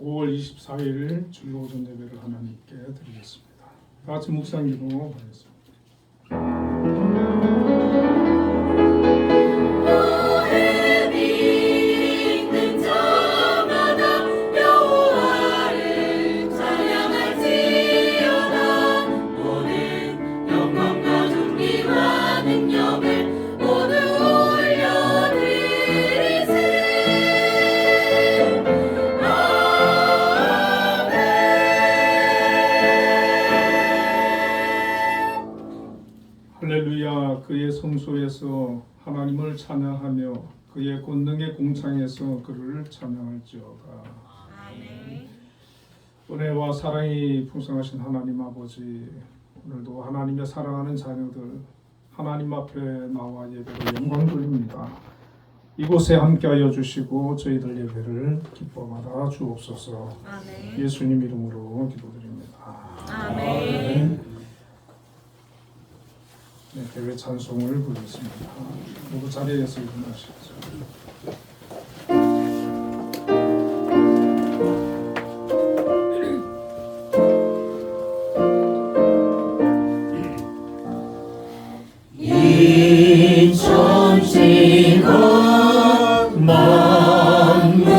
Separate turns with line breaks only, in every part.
5월 24일 주일 오전 예배를 하나님께 드리겠습니다. 다 같이 묵상 기도하겠습니다. 할렐루야. 그의 성소에서 하나님을 찬양하며 그의 권능의 공창에서 그를 찬양할지어다. 아멘. 은혜와 사랑이 풍성하신 하나님 아버지, 오늘도 하나님의 사랑하는 자녀들 하나님 앞에 나와 예배를 영광 돌립니다. 이곳에 함께하여 주시고 저희들 예배를 기뻐하라 주옵소서. 아멘. 예수님 이름으로 기도드립니다. 아멘. 네, 대회 찬송을 부르겠습니다. 모두 자리에서 일어나시죠.
인천지가 만물들아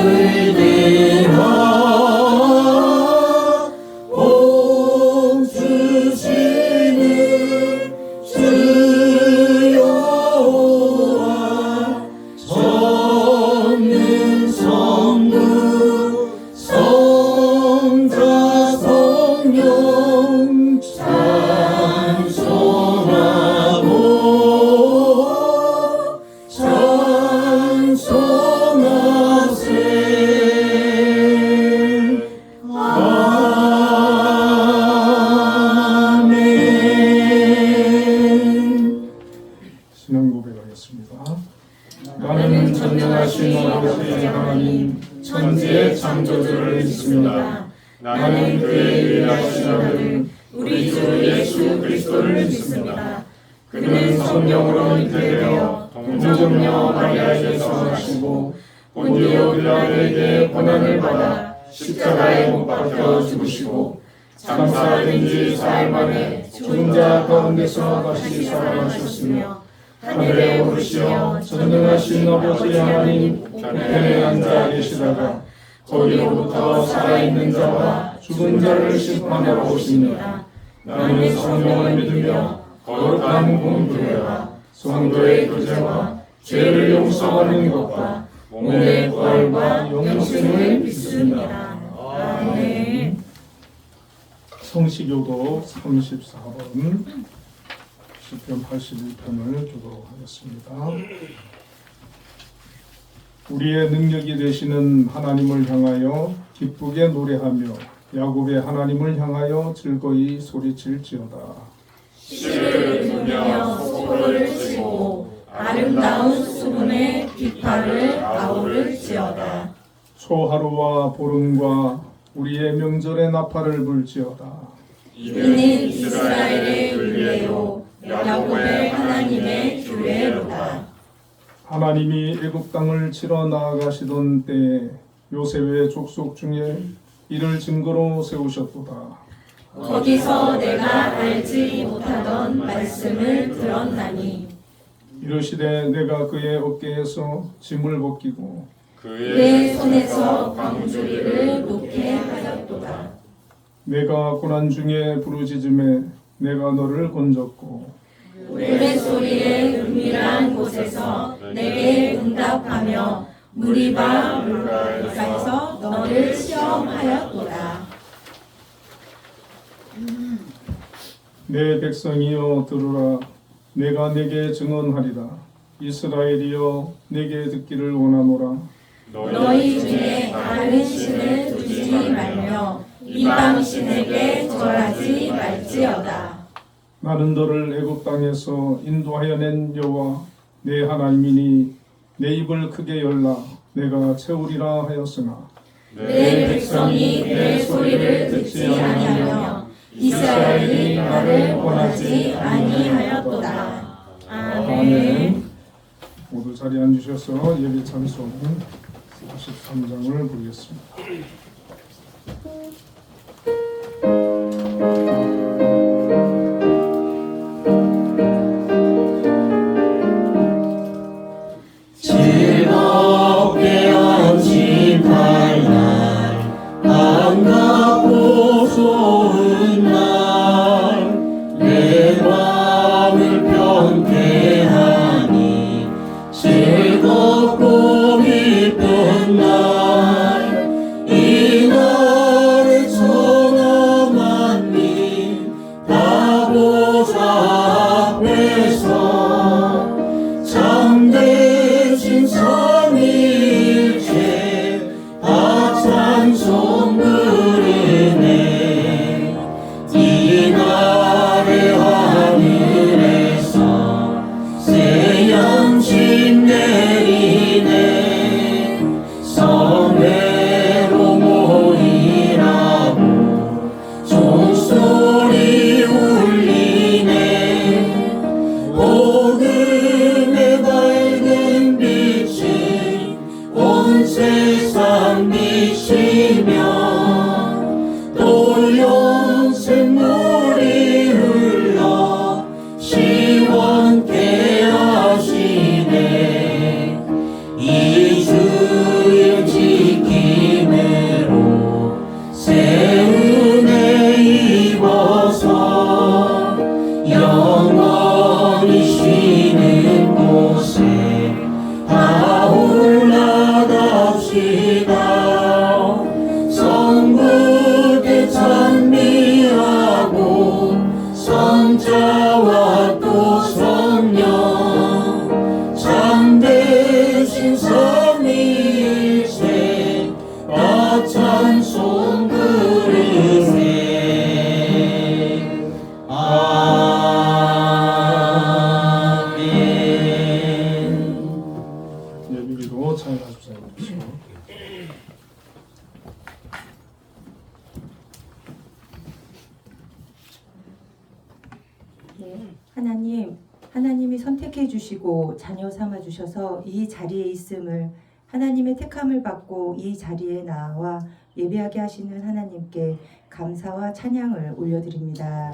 복 주시는 주여와 전능 성부 성자 성령
신앙 고백하겠습니다.
나는 전능하신 아버지 하나님 천지의 창조주를 믿습니다. 나는 그의 유일하신 아들 우리 주 예수 그리스도를 믿습니다. 그는 성령으로 잉태되어 동정녀 마리아에게서 나시고 본디오 빌라도에게 고난을 받아 십자가에 못 박혀 죽으시고 장사된 지 사흘 만에 죽은 자 가운데서 다시 살아나셨으며 하늘에 오르시어 전능하신 아버지 하나님 우편에 앉아 계시다가 거기로부터 살아있는 자와 죽은 자를 심판하러 오십니다. 나는 성령을 믿으며 거룩한 공교회와 성도의 교제와 죄를 용서하는 것과 몸의 부활과 영생을 믿습니다. 아멘.
성시교도 34번 시편 81편을 교도하겠습니다. 우리의 능력이 되시는 하나님을 향하여 기쁘게 노래하며 야곱의 하나님을 향하여 즐거이 소리칠지어다.
시를 부르며 소를 치고 아름다운 수분의 비파를 아우를지어다.
초하루와 보름과 우리의 명절의 나팔을 불지어다.
이는 이스라엘의 규례요 야곱의 하나님의 규례로다.
하나님이 애굽 땅을 치러 나아가시던 때에 요셉의 족속 중에 이를 증거로 세우셨도다.
거기서 내가 알지 못하던 말씀을 들었나니
이르시되 내가 그의 어깨에서 짐을 벗기고
그의 손에서 광주리를 놓게 하였도다.
내가 고난 중에 부르짖음에 내가 너를 건졌고
노랫소리의 은밀한 곳에서 내게 응답하며 무리바 물가에서 너를 시험하였도다.
내 백성이여 들으라. 내가 내게 증언하리라. 이스라엘이여 내게 듣기를 원하노라.
너희 중에 다른 신을 두지 말며 이방 신에게 절하지 말지어다.
나는 너를 애굽 땅에서 인도하여 낸 여호와 내 하나님이니 내 입을 크게 열라. 내가 채우리라 하였으나
내 백성이 내 소리를 듣지 아니하며 이스라엘이 나를 원하지 아니하였도다. 아멘.
모두 자리에 앉으셔서 예배 찬송 43장을 부르겠습니다.
미치며 또 영생물이 흘러 시원케 하시네. 이 주의 지킴으로 새 은혜 입어서 영원히 쉬는 곳에 다 올라갑시다. 성부께 찬미하고 성자와 또 성령 참되신 삼위일체 다 찬송 부르세.
예비기도 참여하십시오.
하나님이 선택해 주시고 자녀 삼아 주셔서 이 자리에 있음을, 하나님의 택함을 받고 이 자리에 나와 예배하게 하시는 하나님께 감사와 찬양을 올려드립니다.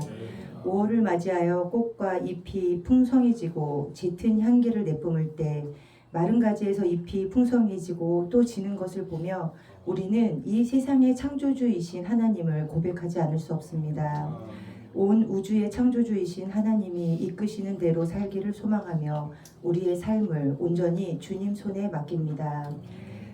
5월을 맞이하여 꽃과 잎이 풍성해지고 짙은 향기를 내뿜을 때 마른 가지에서 잎이 풍성해지고 또 지는 것을 보며 우리는 이 세상의 창조주이신 하나님을 고백하지 않을 수 없습니다. 온 우주의 창조주이신 하나님이 이끄시는 대로 살기를 소망하며 우리의 삶을 온전히 주님 손에 맡깁니다.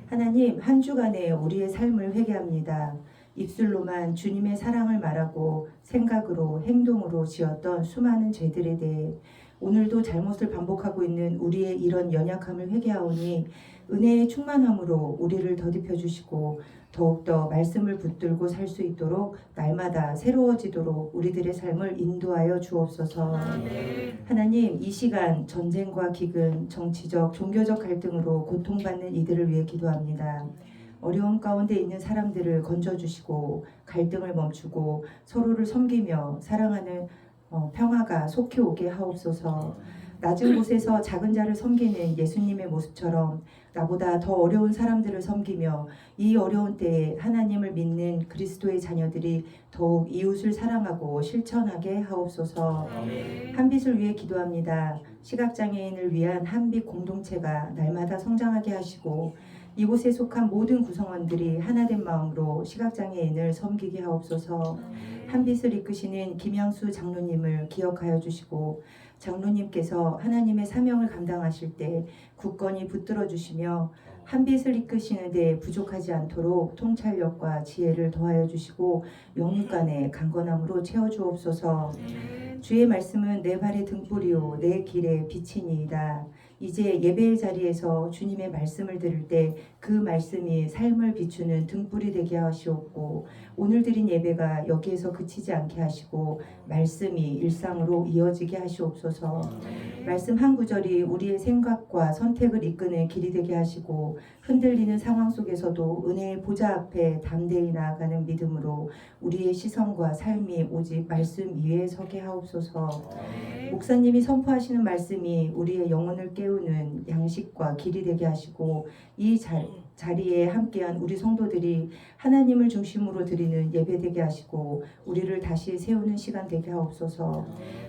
하나님, 한 주간에 우리의 삶을 회개합니다. 입술로만 주님의 사랑을 말하고 생각으로 행동으로 지었던 수많은 죄들에 대해 오늘도 잘못을 반복하고 있는 우리의 이런 연약함을 회개하오니 은혜의 충만함으로 우리를 더딥혀 주시고 더욱더 말씀을 붙들고 살 수 있도록 날마다 새로워지도록 우리들의 삶을 인도하여 주옵소서. 하나님, 이 시간 전쟁과 기근, 정치적, 종교적 갈등으로 고통받는 이들을 위해 기도합니다. 어려움 가운데 있는 사람들을 건져주시고 갈등을 멈추고 서로를 섬기며 사랑하는 평화가 속히 오게 하옵소서. 낮은 곳에서 작은 자를 섬기는 예수님의 모습처럼 나보다 더 어려운 사람들을 섬기며 이 어려운 때에 하나님을 믿는 그리스도의 자녀들이 더욱 이웃을 사랑하고 실천하게 하옵소서. 한빛을 위해 기도합니다. 시각장애인을 위한 한빛 공동체가 날마다 성장하게 하시고 이곳에 속한 모든 구성원들이 하나된 마음으로 시각장애인을 섬기게 하옵소서. 한빛을 이끄시는 김양수 장로님을 기억하여 주시고 장로님께서 하나님의 사명을 감당하실 때 굳건히 붙들어 주시며 한빛을 이끄시는 데 부족하지 않도록 통찰력과 지혜를 더하여 주시고 영육간의 강건함으로 채워 주옵소서. 주의 말씀은 내 발의 등불이요 내 길의 빛이니이다. 이제 예배의 자리에서 주님의 말씀을 들을 때 그 말씀이 삶을 비추는 등불이 되게 하시옵고 오늘 드린 예배가 여기에서 그치지 않게 하시고 말씀이 일상으로 이어지게 하시옵소서. 말씀 한 구절이 우리의 생각과 선택을 이끄는 길이 되게 하시고 흔들리는 상황 속에서도 은혜의 보좌 앞에 담대히 나아가는 믿음으로 우리의 시선과 삶이 오직 말씀 위에 서게 하옵소서. 목사님이 선포하시는 말씀이 우리의 영혼을 깨우는 양식과 길이 되게 하시고 이 자리에 함께한 우리 성도들이 하나님을 중심으로 드리는 예배 되게 하시고 우리를 다시 세우는 시간 되게 하옵소서.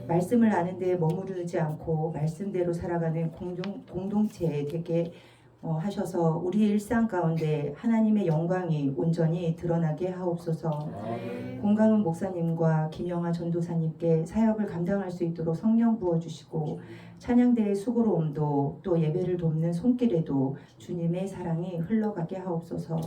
말씀을 아는 데 머무르지 않고 말씀대로 살아가는 공동체 되게 하셔서 우리의 일상 가운데 하나님의 영광이 온전히 드러나게 하옵소서. 공강은 목사님과 김영하 전도사님께 사역을 감당할 수 있도록 성령 부어주시고 찬양대의 수고로움도 또 예배를 돕는 손길에도 주님의 사랑이 흘러가게 하옵소서.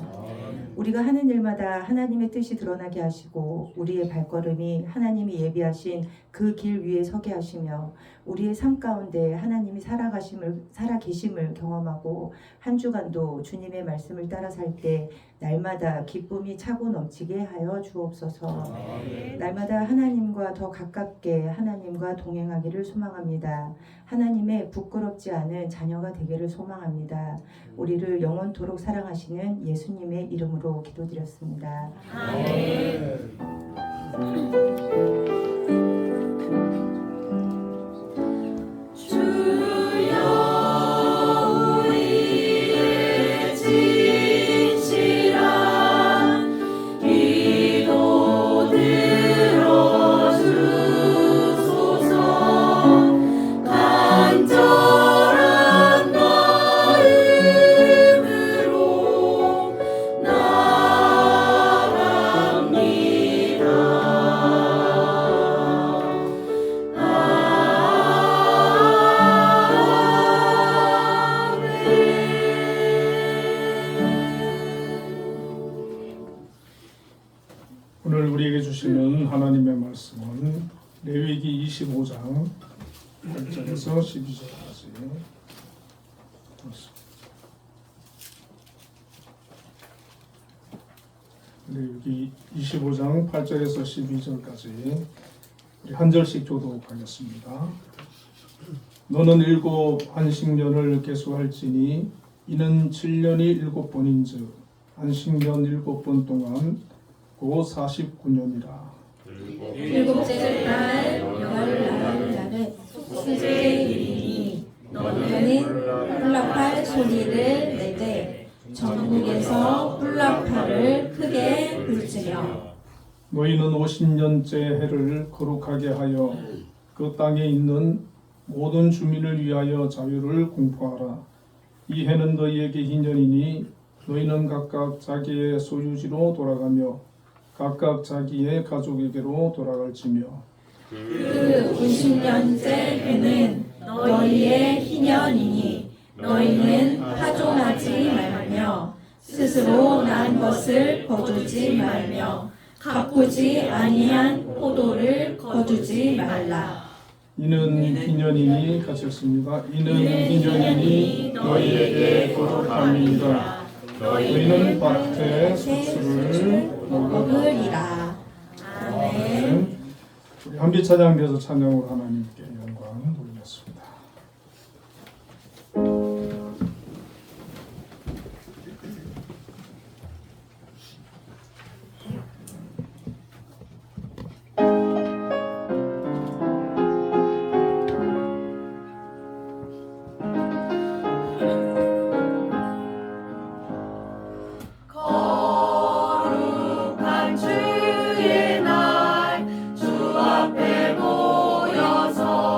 우리가 하는 일마다 하나님의 뜻이 드러나게 하시고 우리의 발걸음이 하나님이 예비하신 그 길 위에 서게 하시며 우리의 삶 가운데 하나님이 살아계심을 경험하고 한 주간도 주님의 말씀을 따라 살 때 날마다 기쁨이 차고 넘치게 하여 주옵소서. 날마다 하나님과 더 가깝게 하나님과 동행하기를 소망합니다. 하나님의 부끄럽지 않은 자녀가 되기를 소망합니다. 우리를 영원토록 사랑하시는 예수님의 이름으로 기도드렸습니다. 아멘.
주여 우리의 진실
오늘 우리에게 주시는 하나님의 말씀은 레위기 25장 1절에서 12절까지 레위기 25장 8절에서 12절까지 우리 한 절씩 교독하겠습니다. 너는 7 안식년을 계수할지니 이는 7년이 7번인즉 안식년 7번 동안 곧 49년이라.
일곱째 달 열날은 숙제일이니 너희는 뿔라팔 소리를 내되 전국에서 뿔라팔을 크게 불지며
너희는 50년째 해를 거룩하게 하여 그 땅에 있는 모든 주민을 위하여 자유를 공포하라. 이 해는 너희에게 희년이니 너희는 각각 자기의 소유지로 돌아가며 각각 자기의 가족에게로 돌아갈지며
그 50년째 해는 너희의 희년이니 너희는 파종하지 말며 스스로 난 것을 거두지 말며 가꾸지 아니한 포도를 거두지 말라.
이는 희년이니 같이 읽습니다. 이는 희년이니 너희에게 거룩함이니라. 너희는 밭의 수출을
먹으리라. 아멘.
우리 한비 찬양대에서 찬양으로 하나님께 영광 돌리겠습니다.
거룩한 주의 날 주 앞에 모여서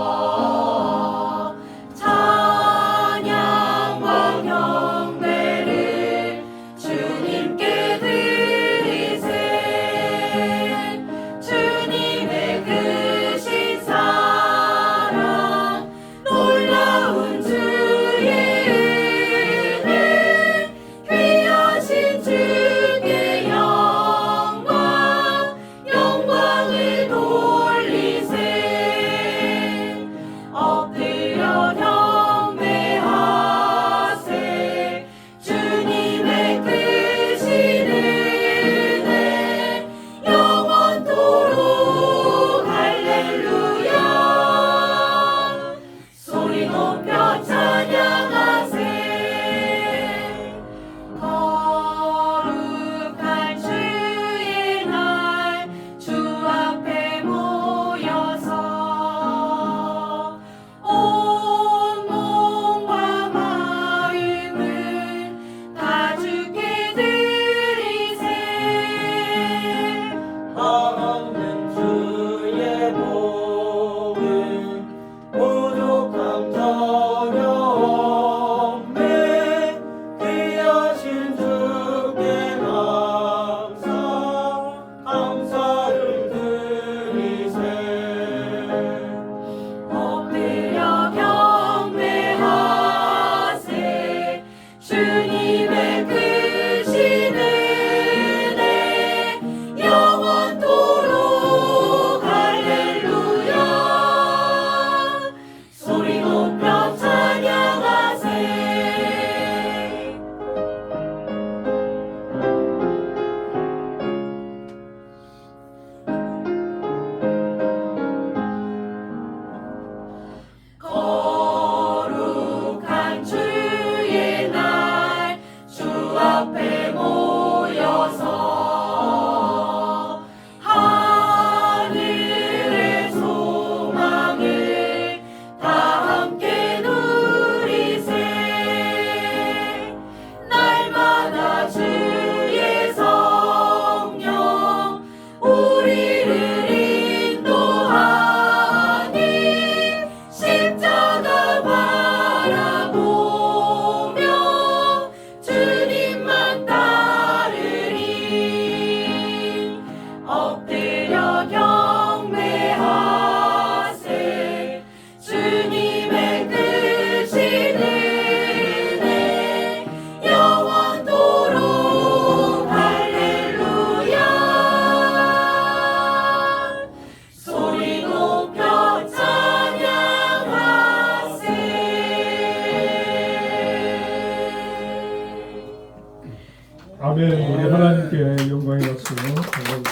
아멘. 우리 하나님께 영광의 박수 드리겠습니다.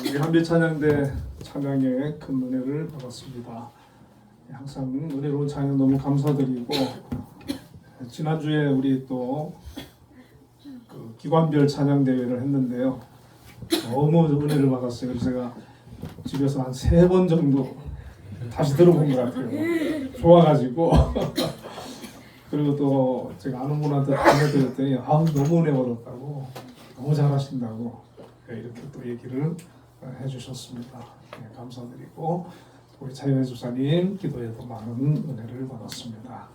우리 한빛 찬양대 찬양에 큰 은혜를 받았습니다. 항상 은혜로운 찬양 너무 감사드리고, 지난주에 우리 또 그 기관별 찬양 대회를 했는데요. 너무 은혜를 받았어요. 그래서 제가 집에서 한 3번 정도 다시 들어본 것 같아요. 좋아가지고. 그리고 또 제가 아는 분한테 전해드렸더니 너무 은혜 받았다고, 너무 잘하신다고 이렇게 또 얘기를 해주셨습니다. 감사드리고, 우리 차윤혜 집사님 기도에도 많은 은혜를 받았습니다.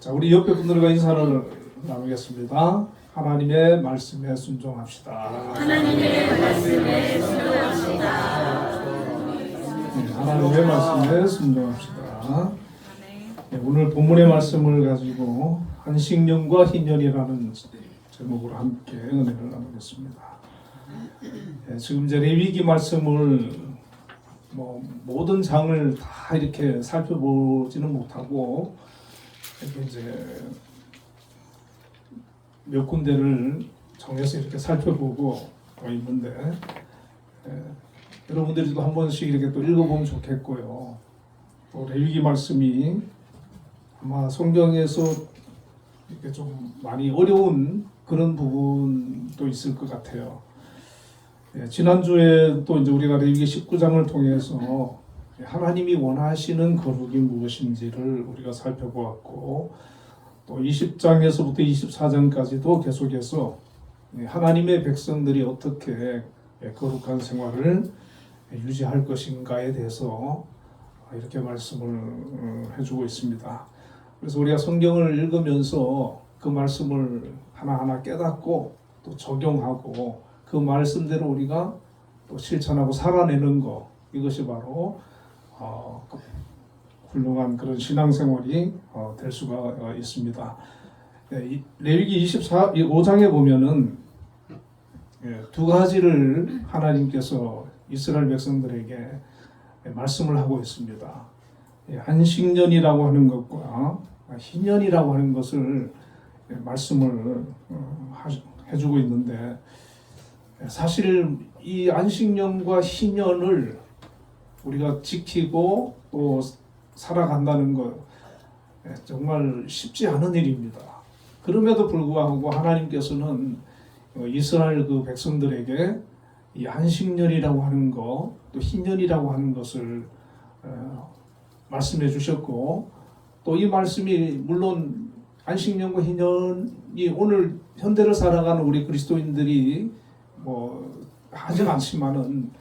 자, 우리 옆에 분들과 인사를 나누겠습니다. 하나님의 말씀에 순종합시다.
하나님의 말씀에 순종합시다.
하나님의 말씀에 순종합시다. 오늘 본문의 말씀을 가지고 안식년과 희년이라는 제목으로 함께 은혜를 나누겠습니다. 지금 이제 레위기 말씀을 모든 장을 다 이렇게 살펴보지는 못하고 이렇게 이제 몇 군데를 정해서 이렇게 살펴보고 있는데, 여러분들도 한 번씩 이렇게 또 읽어보면 좋겠고요. 또 레위기 말씀이 아마 성경에서 이렇게 좀 많이 어려운 그런 부분도 있을 것 같아요. 지난주에 또 이제 우리가 레위기 19장을 통해서 하나님이 원하시는 거룩이 무엇인지를 우리가 살펴보았고, 또 20장에서부터 24장까지도 계속해서 하나님의 백성들이 어떻게 거룩한 생활을 유지할 것인가에 대해서 이렇게 말씀을 해주고 있습니다. 그래서 우리가 성경을 읽으면서 그 말씀을 하나하나 깨닫고 또 적용하고 그 말씀대로 우리가 또 실천하고 살아내는 것, 이것이 바로 훌륭한 그런 신앙생활이 될 수가 있습니다. 레위기 25장에 보면은 두 가지를 하나님께서 이스라엘 백성들에게 말씀을 하고 있습니다. 안식년이라고 하는 것과 희년이라고 하는 것을 말씀을 해주고 있는데, 사실 이 안식년과 희년을 우리가 지키고 또 살아간다는 것 정말 쉽지 않은 일입니다. 그럼에도 불구하고 하나님께서는 이스라엘 그 백성들에게 이 안식년이라고 하는 것, 또 희년이라고 하는 것을 말씀해 주셨고, 또 이 말씀이 물론 안식년과 희년이 오늘 현대를 살아가는 우리 그리스도인들이 하진 않지만은,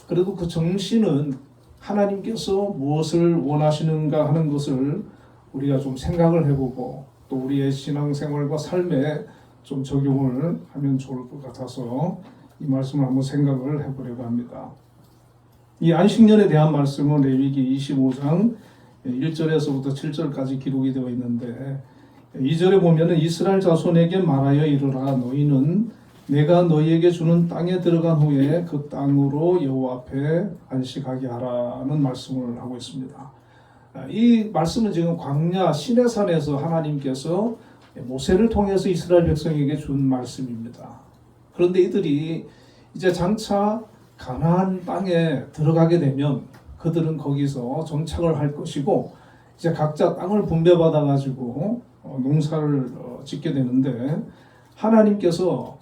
그래도 그 정신은 하나님께서 무엇을 원하시는가 하는 것을 우리가 좀 생각을 해보고 또 우리의 신앙생활과 삶에 좀 적용을 하면 좋을 것 같아서 이 말씀을 한번 생각을 해보려고 합니다. 이 안식년에 대한 말씀은 레위기 25장 1절에서부터 7절까지 기록이 되어 있는데, 2절에 보면은 이스라엘 자손에게 말하여 이르라. 너희는 내가 너희에게 주는 땅에 들어간 후에 그 땅으로 여호와 앞에 안식하게 하라는 말씀을 하고 있습니다. 이 말씀은 지금 광야 시내산에서 하나님께서 모세를 통해서 이스라엘 백성에게 준 말씀입니다. 그런데 이들이 이제 장차 가나안 땅에 들어가게 되면 그들은 거기서 정착을 할 것이고, 이제 각자 땅을 분배받아 가지고 농사를 짓게 되는데, 하나님께서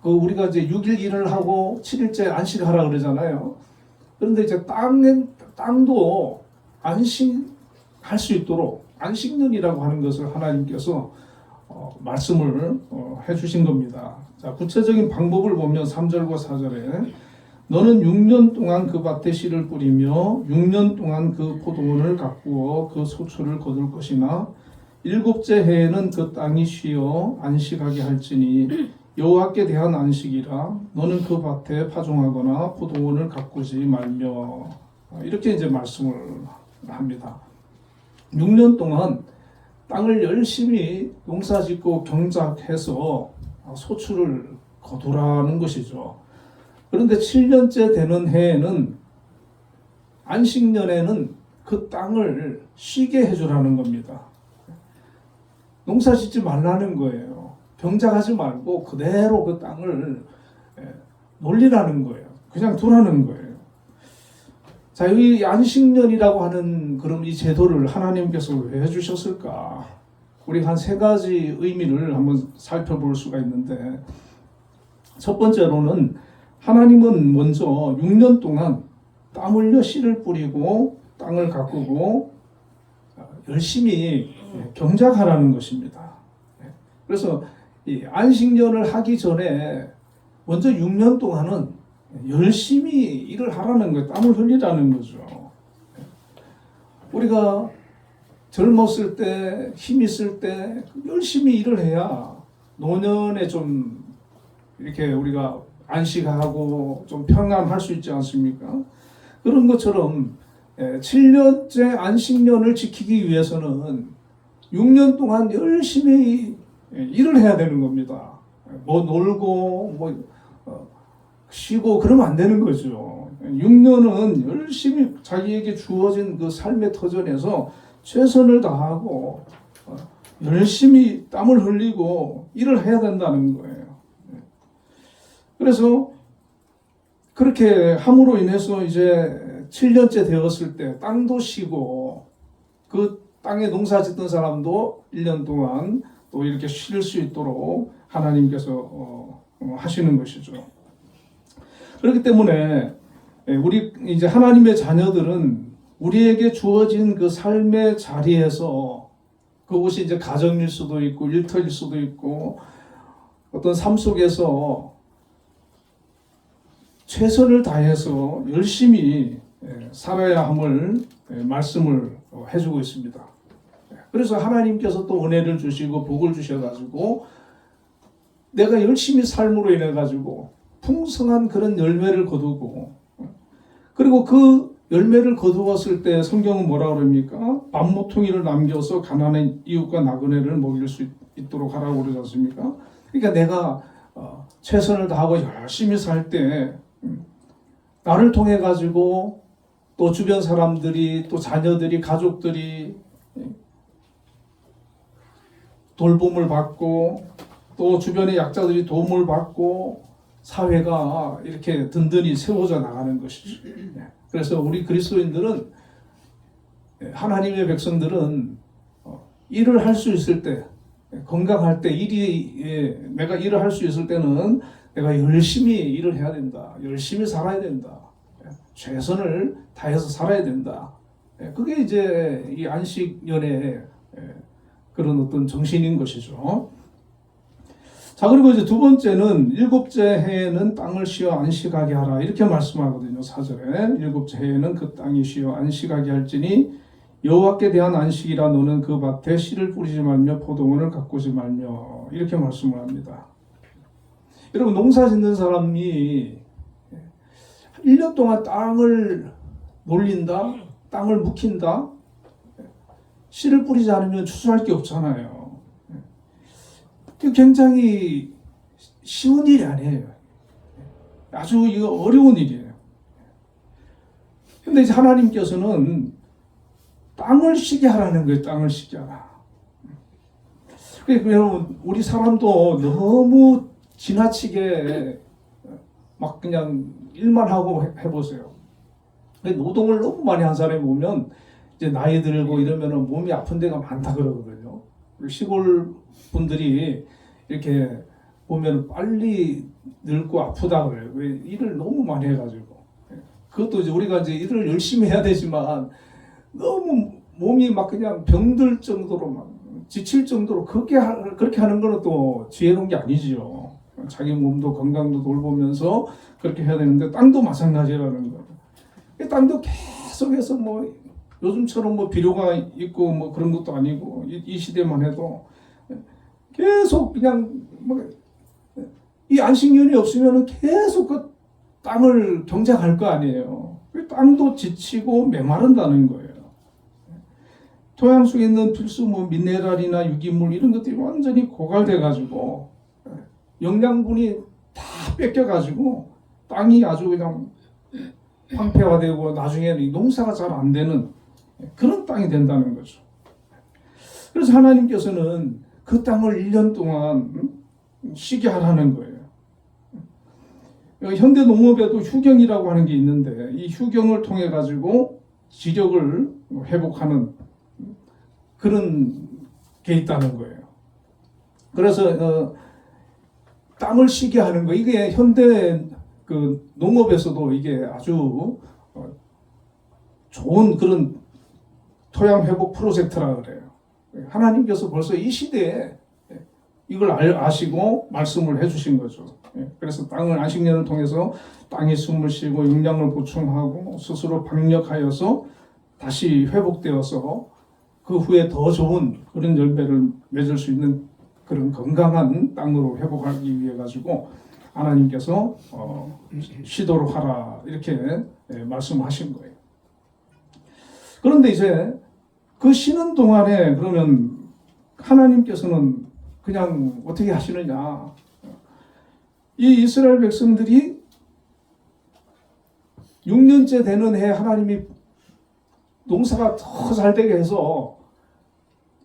우리가 이제 6일 일을 하고 7일째 안식하라 그러잖아요. 그런데 이제 땅도 안식할 수 있도록 안식년이라고 하는 것을 하나님께서 말씀을 해주신 겁니다. 자, 구체적인 방법을 보면 3절과 4절에 너는 6년 동안 그 밭에 씨를 뿌리며 6년 동안 그 포도원을 가꾸어 그 소출을 거둘 것이나 7째 해에는 그 땅이 쉬어 안식하게 할지니 여호와께 대한 안식이라. 너는 그 밭에 파종하거나 포도원을 가꾸지 말며. 이렇게 이제 말씀을 합니다. 6년 동안 땅을 열심히 농사짓고 경작해서 소출을 거두라는 것이죠. 그런데 7년째 되는 해에는, 안식년에는 그 땅을 쉬게 해주라는 겁니다. 농사 짓지 말라는 거예요. 병작하지 말고 그대로 그 땅을 놀리라는 거예요. 그냥 두라는 거예요. 자, 이 안식년이라고 하는 그럼 이 제도를 하나님께서 왜 해주셨을까? 우리 한 세 가지 의미를 한번 살펴볼 수가 있는데, 첫 번째로는 하나님은 먼저 6년 동안 땀 흘려 씨를 뿌리고 땅을 가꾸고 열심히 경작하라는 것입니다. 그래서 이 안식년을 하기 전에 먼저 6년 동안은 열심히 일을 하라는 거예요. 땀을 흘리라는 거죠. 우리가 젊었을 때, 힘 있을 때 열심히 일을 해야 노년에 좀 이렇게 우리가 안식하고 좀 평안할 수 있지 않습니까? 그런 것처럼 7년째 안식년을 지키기 위해서는 6년 동안 열심히 일을 해야 되는 겁니다. 뭐 놀고 뭐 쉬고 그러면 안 되는 거죠. 6년은 열심히 자기에게 주어진 그 삶의 터전에서 최선을 다하고 열심히 땀을 흘리고 일을 해야 된다는 거예요. 그래서 그렇게 함으로 인해서 이제 7년째 되었을 때 땅도 쉬고 그 땅에 농사 짓던 사람도 1년 동안 또 이렇게 쉴 수 있도록 하나님께서 하시는 것이죠. 그렇기 때문에 우리 이제 하나님의 자녀들은 우리에게 주어진 그 삶의 자리에서, 그것이 이제 가정일 수도 있고 일터일 수도 있고 어떤 삶 속에서 최선을 다해서 열심히 살아야 함을 말씀을 해주고 있습니다. 그래서 하나님께서 또 은혜를 주시고 복을 주셔가지고 내가 열심히 삶으로 인해가지고 풍성한 그런 열매를 거두고, 그리고 그 열매를 거두었을 때 성경은 뭐라 그럽니까? 밥모퉁이를 남겨서 가난한 이웃과 나그네를 먹일 수 있도록 하라고 그러지 않습니까? 그러니까 내가 최선을 다하고 열심히 살 때 나를 통해 가지고 또 주변 사람들이, 또 자녀들이, 가족들이 돌봄을 받고 또 주변의 약자들이 도움을 받고 사회가 이렇게 든든히 세워져 나가는 것이죠. 그래서 우리 그리스도인들은, 하나님의 백성들은 일을 할 수 있을 때, 건강할 때, 내가 일을 할 수 있을 때는 내가 열심히 일을 해야 된다. 열심히 살아야 된다. 최선을 다해서 살아야 된다. 그게 이제 이 안식년의 그런 어떤 정신인 것이죠. 자, 그리고 이제 두 번째는 7째 해에는 땅을 쉬어 안식하게 하라, 이렇게 말씀하거든요. 4절에 7째 해에는 그 땅이 쉬어 안식하게 할지니 여호와께 대한 안식이라. 너는 그 밭에 씨를 뿌리지 말며 포도원을 가꾸지 말며, 이렇게 말씀을 합니다. 여러분, 농사 짓는 사람이 1년 동안 땅을 놀린다, 땅을 묵힌다, 씨를 뿌리지 않으면 추수할 게 없잖아요. 굉장히 쉬운 일이 아니에요. 아주 이거 어려운 일이에요. 근데 이제 하나님께서는 땅을 쉬게 하라는 거예요. 땅을 쉬게 하라. 그러니까 여러분, 우리 사람도 너무 지나치게 막 그냥 일만 하고 해보세요. 노동을 너무 많이 한 사람이 보면 이제 나이 들고 이러면 몸이 아픈 데가 많다 그러거든요. 시골 분들이 이렇게 보면 빨리 늙고 아프다 그래요. 왜? 일을 너무 많이 해가지고. 그것도 이제 우리가 이제 일을 열심히 해야 되지만 너무 몸이 막 그냥 병들 정도로 막 지칠 정도로 그렇게 하는 거는 또 지혜로운 게 아니지요. 자기 몸도 건강도 돌보면서 그렇게 해야 되는데, 땅도 마찬가지라는 거예요. 땅도 계속해서 뭐 요즘처럼 뭐 비료가 있고 뭐 그런 것도 아니고, 이 시대만 해도 계속 그냥 뭐 이 안식년이 없으면 계속 그 땅을 경작할 거 아니에요. 땅도 지치고 메마른다는 거예요. 토양 속에 있는 필수 뭐 미네랄이나 유기물 이런 것들이 완전히 고갈돼 가지고 영양분이 다 뺏겨 가지고 땅이 아주 그냥 황폐화되고 나중에는 농사가 잘 안 되는 그런 땅이 된다는 거죠. 그래서 하나님께서는 그 땅을 1년 동안 쉬게 하라는 거예요. 현대 농업에도 휴경이라고 하는 게 있는데 이 휴경을 통해 가지고 지력을 회복하는 그런 게 있다는 거예요. 그래서 땅을 쉬게 하는 거, 이게 현대 그 농업에서도 이게 아주 좋은 그런 토양 회복 프로젝트라 그래요. 하나님께서 벌써 이 시대에 이걸 아시고 말씀을 해주신 거죠. 그래서 땅을 안식년을 통해서 땅에 숨을 쉬고 영양을 보충하고 스스로 방력하여서 다시 회복되어서 그 후에 더 좋은 그런 열매를 맺을 수 있는 그런 건강한 땅으로 회복하기 위해 가지고 하나님께서 쉬도록 하라 이렇게 말씀하신 거예요. 그런데 이제 그 쉬는 동안에 그러면 하나님께서는 그냥 어떻게 하시느냐? 이 이스라엘 백성들이 6년째 되는 해 하나님이 농사가 더 잘 되게 해서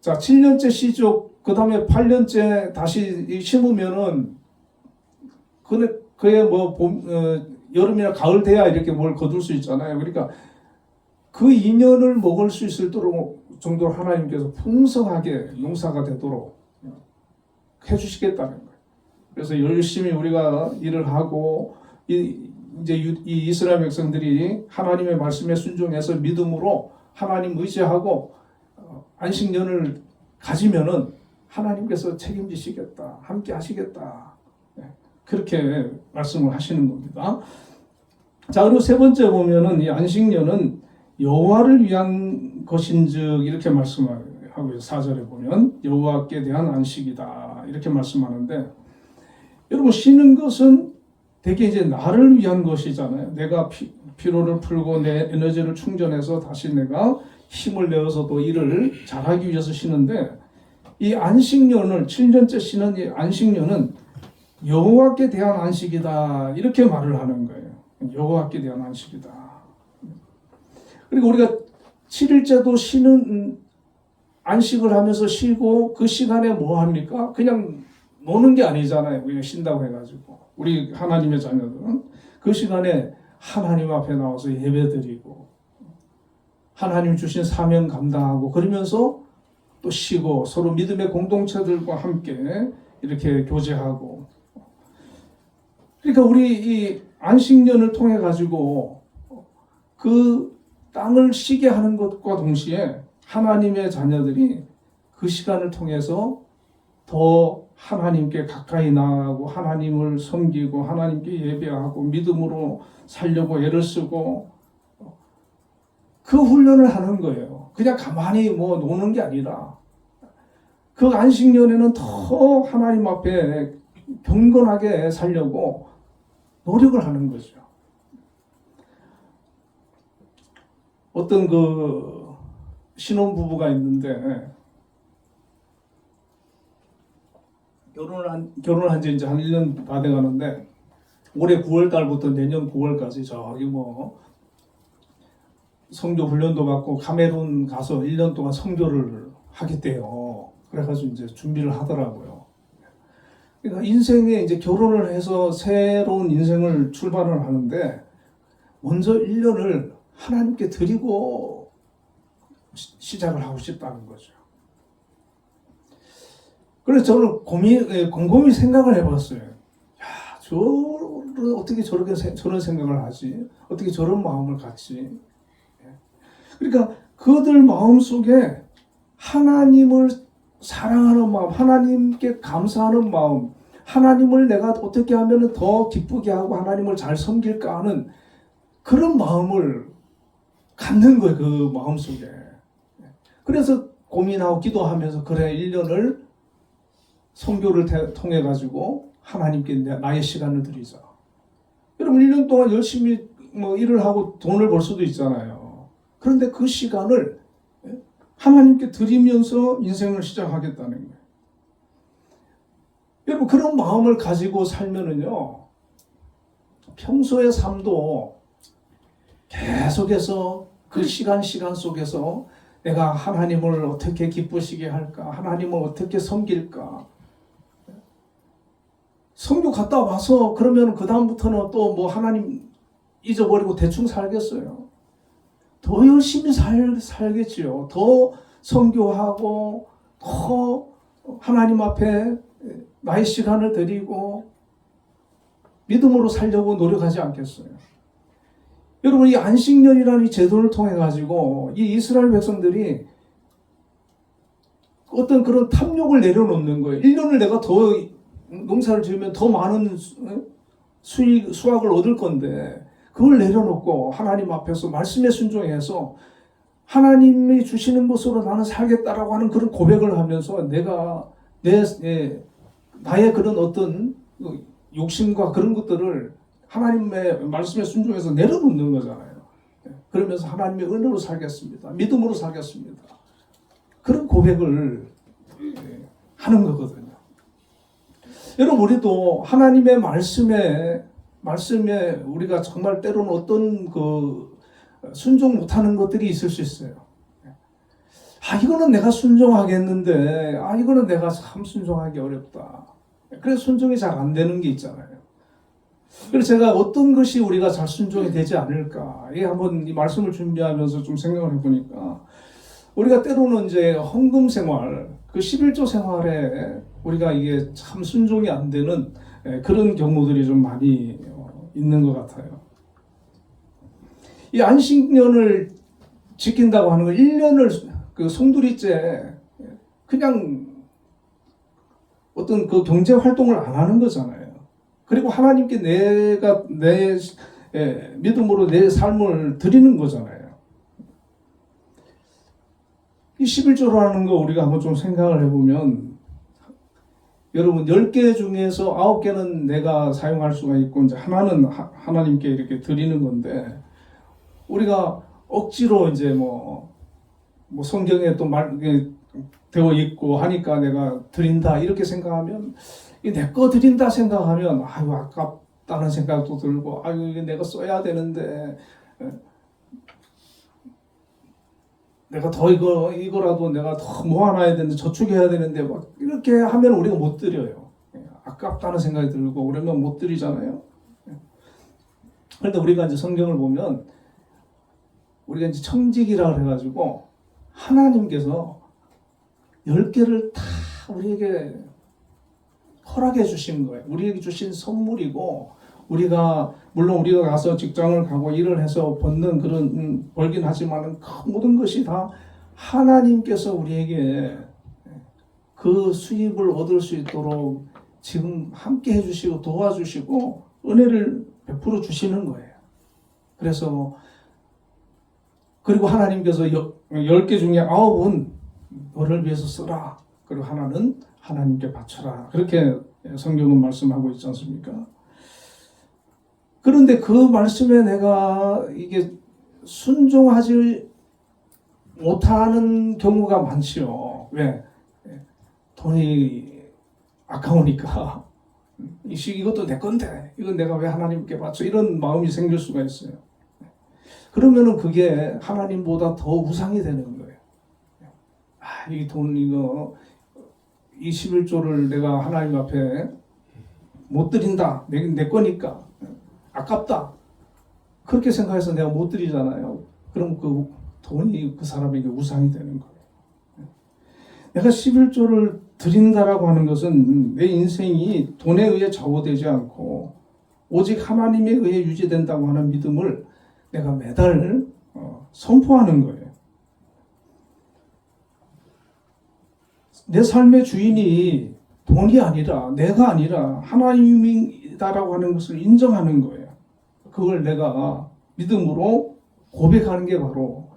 자 7년째 쉬죠. 그 다음에 8년째 다시 심으면은 그에 뭐 여름이나 가을 돼야 이렇게 뭘 거둘 수 있잖아요. 그러니까 그 2년을 먹을 수 있을 정도로 하나님께서 풍성하게 농사가 되도록 해주시겠다는 거예요. 그래서 열심히 우리가 일을 하고 이제 이 이스라엘 백성들이 하나님의 말씀에 순종해서 믿음으로 하나님 의지하고 안식년을 가지면은 하나님께서 책임지시겠다, 함께 하시겠다. 그렇게 말씀을 하시는 겁니다. 자, 그리고 세 번째 보면은 이 안식년은 여호와를 위한 것인즉 이렇게 말씀하고 4절에 보면 여호와께 대한 안식이다 이렇게 말씀하는데, 여러분 쉬는 것은 대개 이제 나를 위한 것이잖아요. 내가 피로를 풀고 내 에너지를 충전해서 다시 내가 힘을 내어서 또 일을 잘하기 위해서 쉬는데, 이 안식년을 7년째 쉬는 이 안식년은 여호와께 대한 안식이다 이렇게 말을 하는 거예요. 여호와께 대한 안식이다. 그리고 우리가 7일째도 쉬는 안식을 하면서 쉬고 그 시간에 뭐 합니까? 그냥 노는 게 아니잖아요. 그냥 쉰다고 해가지고 우리 하나님의 자녀들은 그 시간에 하나님 앞에 나와서 예배드리고 하나님 주신 사명 감당하고 그러면서 또 쉬고 서로 믿음의 공동체들과 함께 이렇게 교제하고, 그러니까 우리 이 안식년을 통해 가지고 그 땅을 쉬게 하는 것과 동시에 하나님의 자녀들이 그 시간을 통해서 더 하나님께 가까이 나아가고 하나님을 섬기고 하나님께 예배하고 믿음으로 살려고 애를 쓰고 그 훈련을 하는 거예요. 그냥 가만히 뭐 노는 게 아니라 그 안식년에는 더 하나님 앞에 경건하게 살려고 노력을 하는 거죠. 어떤 그 신혼부부가 있는데 결혼을 한 지 이제 한 1년 다 돼 가는데 올해 9월 달부터 내년 9월까지 저기 뭐 성교 훈련도 받고 카메룬 가서 1년 동안 선교를 하겠대요. 그래가지고 이제 준비를 하더라고요. 그러니까 인생에 이제 결혼을 해서 새로운 인생을 출발을 하는데 먼저 1년을 하나님께 드리고 시작을 하고 싶다는 거죠. 그래서 저는 곰곰이 생각을 해봤어요. 야, 저를 어떻게 저런 생각을 하지? 어떻게 저런 마음을 갖지? 그러니까 그들 마음 속에 하나님을 사랑하는 마음, 하나님께 감사하는 마음, 하나님을 내가 어떻게 하면 더 기쁘게 하고 하나님을 잘 섬길까 하는 그런 마음을 갖는 거예요. 그 마음 속에. 그래서 고민하고 기도하면서 그래 1년을 선교를 통해 가지고 하나님께 나의 시간을 드리자. 여러분 1년 동안 열심히 뭐 일을 하고 돈을 벌 수도 있잖아요. 그런데 그 시간을 하나님께 드리면서 인생을 시작하겠다는 거예요. 여러분 그런 마음을 가지고 살면은요 평소의 삶도 계속해서 그 시간 속에서 내가 하나님을 어떻게 기쁘시게 할까? 하나님을 어떻게 섬길까? 성교 갔다 와서 그러면 그 다음부터는 또 뭐 하나님 잊어버리고 대충 살겠어요? 더 열심히 살겠지요. 더 성교하고 더 하나님 앞에 나의 시간을 드리고 믿음으로 살려고 노력하지 않겠어요? 여러분, 이 안식년이라는 이 제도를 통해 가지고 이 이스라엘 백성들이 어떤 그런 탐욕을 내려놓는 거예요. 1년을 내가 더 농사를 지으면 더 많은 수확을 얻을 건데 그걸 내려놓고 하나님 앞에서 말씀에 순종해서 하나님이 주시는 것으로 나는 살겠다라고 하는 그런 고백을 하면서 내가 나의 그런 어떤 욕심과 그런 것들을 하나님의 말씀에 순종해서 내려놓는 거잖아요. 그러면서 하나님의 은혜로 살겠습니다. 믿음으로 살겠습니다. 그런 고백을 하는 거거든요. 여러분, 우리도 하나님의 말씀에 우리가 정말 때로는 어떤 그 순종 못하는 것들이 있을 수 있어요. 이거는 내가 순종하겠는데 이거는 내가 참 순종하기 어렵다. 그래서 순종이 잘 안 되는 게 있잖아요. 그래서 제가 어떤 것이 우리가 잘 순종이 되지 않을까, 한번 이 말씀을 준비하면서 좀 생각을 해보니까 우리가 때로는 이제 헌금 생활, 그 11조 생활에 우리가 이게 참 순종이 안 되는 그런 경우들이 좀 많이 있는 것 같아요. 이 안식년을 지킨다고 하는 거 1년을 그 송두리째 그냥 어떤 그 경제 활동을 안 하는 거잖아요. 그리고 하나님께 내가 내 믿음으로 내 삶을 드리는 거잖아요. 이 11조라는 거 우리가 한번 좀 생각을 해보면, 여러분 10개 중에서 9개는 내가 사용할 수가 있고 이제 하나는 하나님께 이렇게 드리는 건데, 우리가 억지로 이제 뭐 성경에 또 되어 있고 하니까 내가 드린다 이렇게 생각하면, 내 거 드린다 생각하면 아깝다는 생각도 들고, 이게 내가 써야 되는데 내가 더 이거라도 내가 더 모아놔야 되는데 저축해야 되는데 막 이렇게 하면 우리가 못 드려요. 아깝다는 생각이 들고 그러면 못 드리잖아요. 그런데 우리가 이제 성경을 보면 우리가 이제 청직이라 그래가지고 하나님께서 10개를 다 우리에게 허락해 주신 거예요. 우리에게 주신 선물이고, 우리가 물론 우리가 가서 직장을 가고 일을 해서 버는 그런 벌긴 하지만 그 모든 것이 다 하나님께서 우리에게 그 수입을 얻을 수 있도록 지금 함께 해주시고 도와주시고 은혜를 베풀어 주시는 거예요. 그래서 그리고 하나님께서 10개 중에 9은 너를 위해서 쓰라. 그리고 하나는 하나님께 바쳐라. 그렇게 성경은 말씀하고 있지 않습니까? 그런데 그 말씀에 내가 이게 순종하지 못하는 경우가 많지요. 왜? 돈이 아까우니까. 이것도 내 건데, 이건 내가 왜 하나님께 바쳐? 이런 마음이 생길 수가 있어요. 그러면은 그게 하나님보다 더 우상이 되는 거예요. 이 돈, 이 11조를 내가 하나님 앞에 못 드린다. 내 거니까. 아깝다. 그렇게 생각해서 내가 못 드리잖아요. 그럼 그 돈이 그 사람에게 우상이 되는 거예요. 내가 11조를 드린다라고 하는 것은 내 인생이 돈에 의해 좌우되지 않고 오직 하나님에 의해 유지된다고 하는 믿음을 내가 매달 선포하는 거예요. 내 삶의 주인이 돈이 아니라, 내가 아니라 하나님이다라고 하는 것을 인정하는 거예요. 그걸 내가 믿음으로 고백하는 게 바로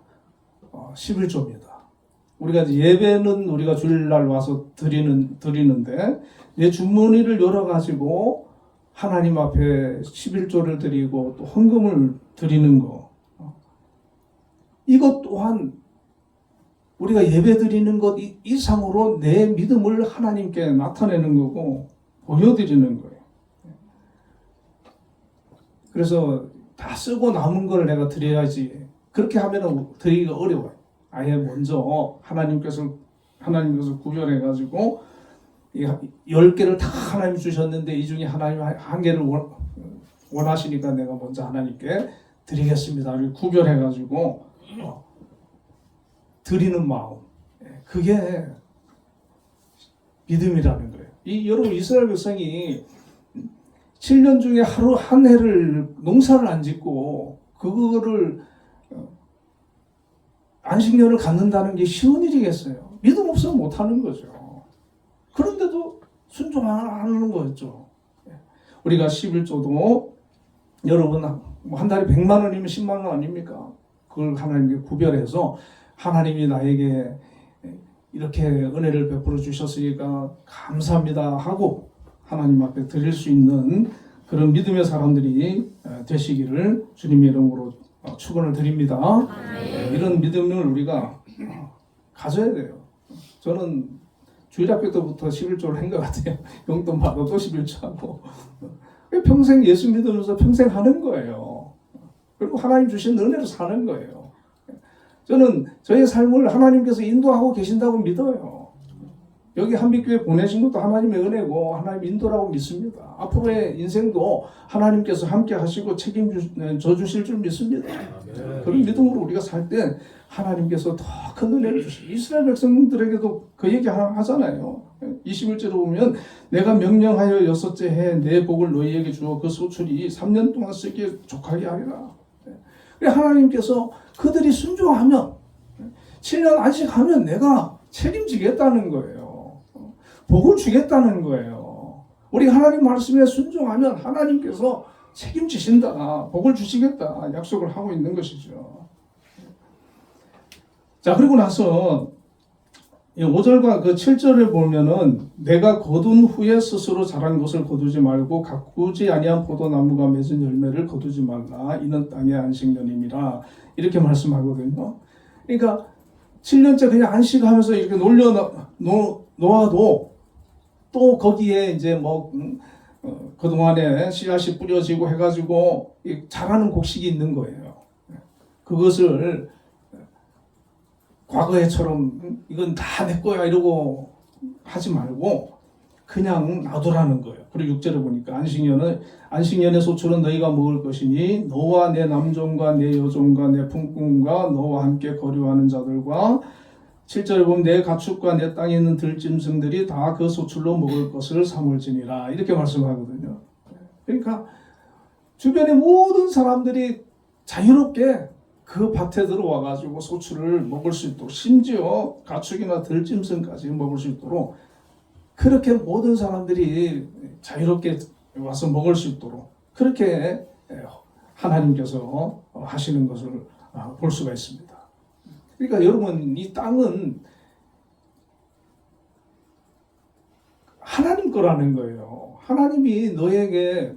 11조입니다. 우리가 예배는 우리가 주일날 와서 드리는데 내 주머니를 열어가지고 하나님 앞에 11조를 드리고 또 헌금을 드리는 거, 이것 또한 우리가 예배 드리는 것 이상으로 내 믿음을 하나님께 나타내는 거고 보여드리는 거예요. 그래서 다 쓰고 남은 걸 내가 드려야지, 그렇게 하면은 드리기가 어려워요. 아예 먼저 하나님께서 구별해 가지고 10개를 다 하나님 주셨는데 이 중에 하나님 한 개를 원하시니까 내가 먼저 하나님께 드리겠습니다. 구별해 가지고 드리는 마음, 그게 믿음이라는 거예요. 여러분 이스라엘 백성이 7년 중에 하루 한 해를 농사를 안 짓고 그거를 안식년을 갖는다는 게 쉬운 일이겠어요? 믿음 없으면 못하는 거죠. 그런데도 순종하는 거였죠. 우리가 11조도 여러분 한 달에 100만 원이면 10만 원 아닙니까? 그걸 하나님께 구별해서 하나님이 나에게 이렇게 은혜를 베풀어 주셨으니까 감사합니다 하고 하나님 앞에 드릴 수 있는 그런 믿음의 사람들이 되시기를 주님의 이름으로 축원을 드립니다. 이런 믿음을 우리가 가져야 돼요. 저는 주일학교 때부터 11조를 한 것 같아요. 용돈 받아도 11조 하고 평생 예수 믿으면서 평생 하는 거예요. 그리고 하나님 주신 은혜로 사는 거예요. 저는 저의 삶을 하나님께서 인도하고 계신다고 믿어요. 여기 한빛교회 보내신 것도 하나님의 은혜고 하나님 인도라고 믿습니다. 앞으로의 인생도 하나님께서 함께 하시고 책임져 주실 줄 믿습니다. 그런 믿음으로 우리가 살 때 하나님께서 더 큰 은혜를 주시고 이스라엘 백성들에게도 그 얘기 하잖아요. 21절에 보면 내가 명령하여 6째 해 내 복을 너희에게 주어 그 소출이 3년 동안 쓰기에 족하게 하리라. 하나님께서 그들이 순종하면 7년 안식하면 내가 책임지겠다는 거예요. 복을 주겠다는 거예요. 우리 하나님 말씀에 순종하면 하나님께서 책임지신다, 복을 주시겠다 약속을 하고 있는 것이죠. 자, 그리고 나서 5절과 그 7절을 보면은 내가 거둔 후에 스스로 자란 것을 거두지 말고 가꾸지 아니한 포도나무가 맺은 열매를 거두지 말라. 이는 땅의 안식년임이라. 이렇게 말씀하거든요. 그러니까 7년째 그냥 안식하면서 이렇게 놓아도 또 거기에 이제 뭐 그동안에 씨앗이 뿌려지고 해가지고 자라는 곡식이 있는 거예요. 그것을 과거에처럼 이건 다 내 거야 이러고 하지 말고 그냥 놔두라는 거예요. 그리고 6절에 보니까 안식년의 소출은 너희가 먹을 것이니 너와 내 남종과 내 여종과 내 품꾼과 너와 함께 거류하는 자들과 7절에 보면 내 가축과 내 땅에 있는 들짐승들이 다 그 소출로 먹을 것을 삼을지니라. 이렇게 말씀하거든요. 그러니까 주변의 모든 사람들이 자유롭게 그 밭에 들어와가지고 소출을 먹을 수 있도록, 심지어 가축이나 들짐승까지 먹을 수 있도록 그렇게 모든 사람들이 자유롭게 와서 먹을 수 있도록 그렇게 하나님께서 하시는 것을 볼 수가 있습니다. 그러니까 여러분, 이 땅은 하나님 거라는 거예요. 하나님이 너에게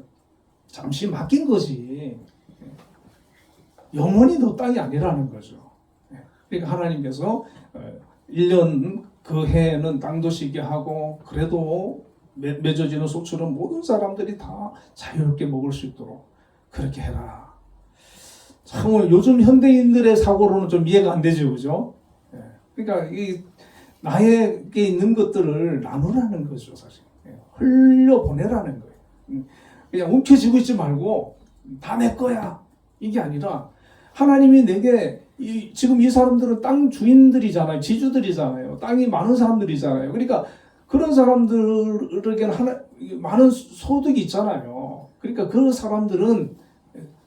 잠시 맡긴 거지 영원히 너 땅이 아니라는 거죠. 그러니까 하나님께서 1년 그 해에는 땅도 쉬게 하고 그래도 맺어지는 소출은 모든 사람들이 다 자유롭게 먹을 수 있도록 그렇게 해라. 참 요즘 현대인들의 사고로는 좀 이해가 안 되죠, 그죠? 그러니까 이 나에게 있는 것들을 나누라는 거죠, 사실. 흘려보내라는 거예요. 그냥 움켜쥐고 있지 말고 다 내 거야 이게 아니라 하나님이 내게 지금 이 사람들은 땅 주인들이잖아요. 지주들이잖아요. 땅이 많은 사람들이잖아요. 그러니까 그런 사람들에게는 많은 소득이 있잖아요. 그러니까 그 사람들은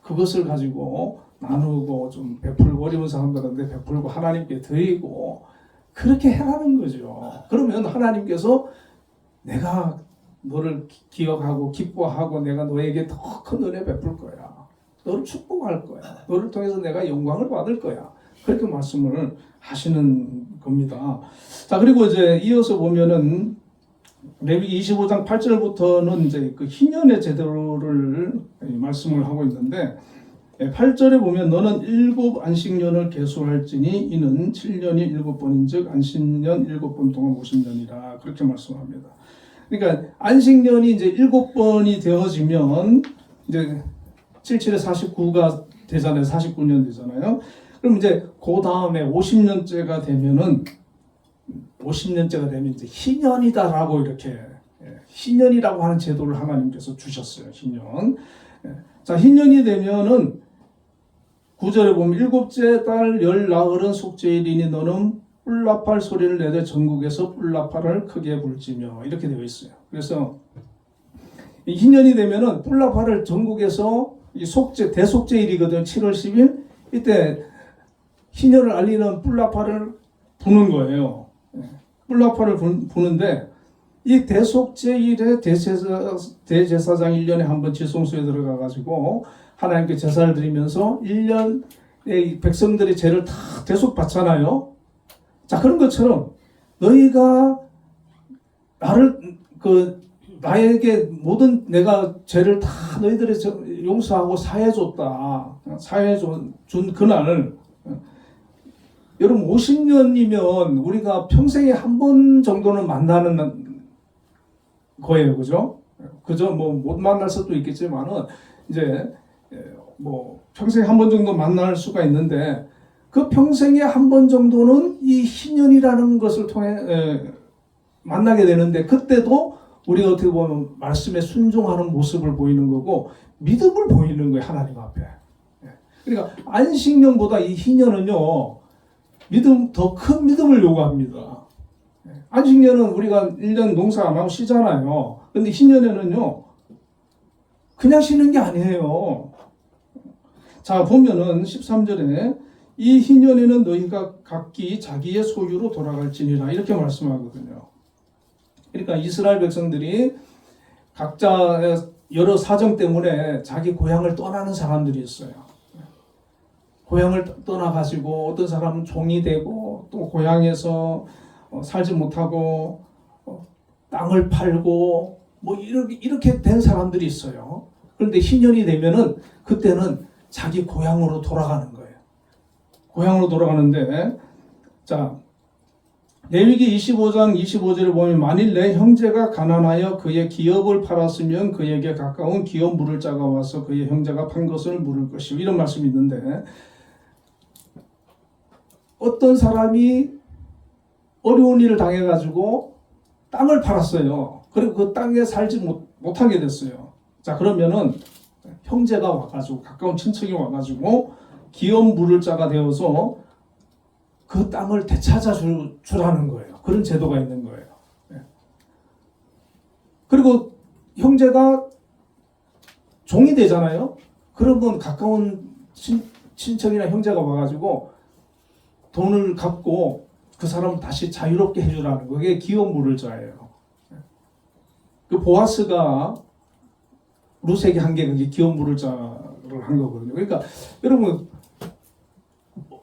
그것을 가지고 나누고 좀 베풀고 어려운 사람들한테 베풀고 하나님께 드리고 그렇게 해라는 거죠. 그러면 하나님께서 내가 너를 기억하고 기뻐하고 내가 너에게 더 큰 은혜 베풀 거야. 너를 축복할 거야. 너를 통해서 내가 영광을 받을 거야. 그렇게 말씀을 하시는 겁니다. 자, 그리고 이제 이어서 보면은 레위기 25장 8절부터는 이제 그 희년의 제도를 말씀을 하고 있는데 8절에 보면 너는 7 안식년을 계수할지니 이는 7년이 7번인즉 안식년 7번 동안 50년이라 그렇게 말씀합니다. 그러니까 안식년이 이제 7번이 되어지면 이제 77에 49가 되잖아요. 49년 되잖아요. 그럼 이제 그 다음에 50년째가 되면 이제 희년이다라고 이렇게 희년이라고 하는 제도를 하나님께서 주셨어요. 희년. 자, 희년이 되면은 9절에 보면 일곱째 달 열 나흘은 속죄일이니 너는 뿔나팔 소리를 내되 전국에서 뿔나팔을 크게 불지며 이렇게 되어 있어요. 그래서 이 희년이 되면은 뿔나팔을 전국에서 이 속죄 대속죄일이거든요. 7월 10일 이때 희년을 알리는 뿔나팔을 부는 거예요. 뿔나팔을 부는데 이 대속죄일에 대제사장 1년에 한 번 지성소에 들어가 가지고 하나님께 제사를 드리면서 1년에 백성들의 죄를 다 대속받잖아요. 자, 그런 것처럼 너희가 나에게 모든 내가 죄를 다 너희들의 용서하고 사해줬다. 사해준 그날 여러분 50년이면 우리가 평생에 한 번 정도는 만나는 거예요. 그죠? 그저 뭐 못 만날 수도 있겠지만은 이제 뭐 평생에 한 번 정도 만날 수가 있는데 그 평생에 한 번 정도는 이 희년이라는 것을 통해 만나게 되는데 그때도 우리가 어떻게 보면 말씀에 순종하는 모습을 보이는 거고 믿음을 보이는 거예요. 하나님 앞에. 그러니까 안식년보다 이 희년은요. 더 큰 믿음을 요구합니다. 안식년은 우리가 1년 농사 안 하고 쉬잖아요. 근데 희년에는요. 그냥 쉬는 게 아니에요. 자, 보면은 13절에 이 희년에는 너희가 각기 자기의 소유로 돌아갈지니라 이렇게 말씀하거든요. 그러니까 이스라엘 백성들이 각자의 여러 사정 때문에 자기 고향을 떠나는 사람들이 있어요. 고향을 떠나가지고 어떤 사람은 종이 되고 또 고향에서 살지 못하고 땅을 팔고 뭐 이렇게 된 사람들이 있어요. 그런데 희년이 되면은 그때는 자기 고향으로 돌아가는 거예요. 고향으로 돌아가는데 자 레위기 25장 25절에 보면 만일 내 형제가 가난하여 그의 기업을 팔았으면 그에게 가까운 기업 물을 자가 와서 그의 형제가 판 것을 물을 것이요 이런 말씀이 있는데 어떤 사람이 어려운 일을 당해가지고 땅을 팔았어요. 그리고 그 땅에 살지 못하게 됐어요. 자 그러면은 형제가 와가지고 가까운 친척이 와가지고 기업 물을 자가 되어서 그 땅을 되찾아 주라는 거예요. 그런 제도가 있는 거예요. 그리고 형제가 종이 되잖아요. 그러면 가까운 친척이나 형제가 와가지고 돈을 갚고 그 사람을 다시 자유롭게 해주라는 거. 그게 기업 물을 자예요. 그 보아스가 루색이 한 게 그게 기업 물을 자를 한 거거든요. 그러니까 여러분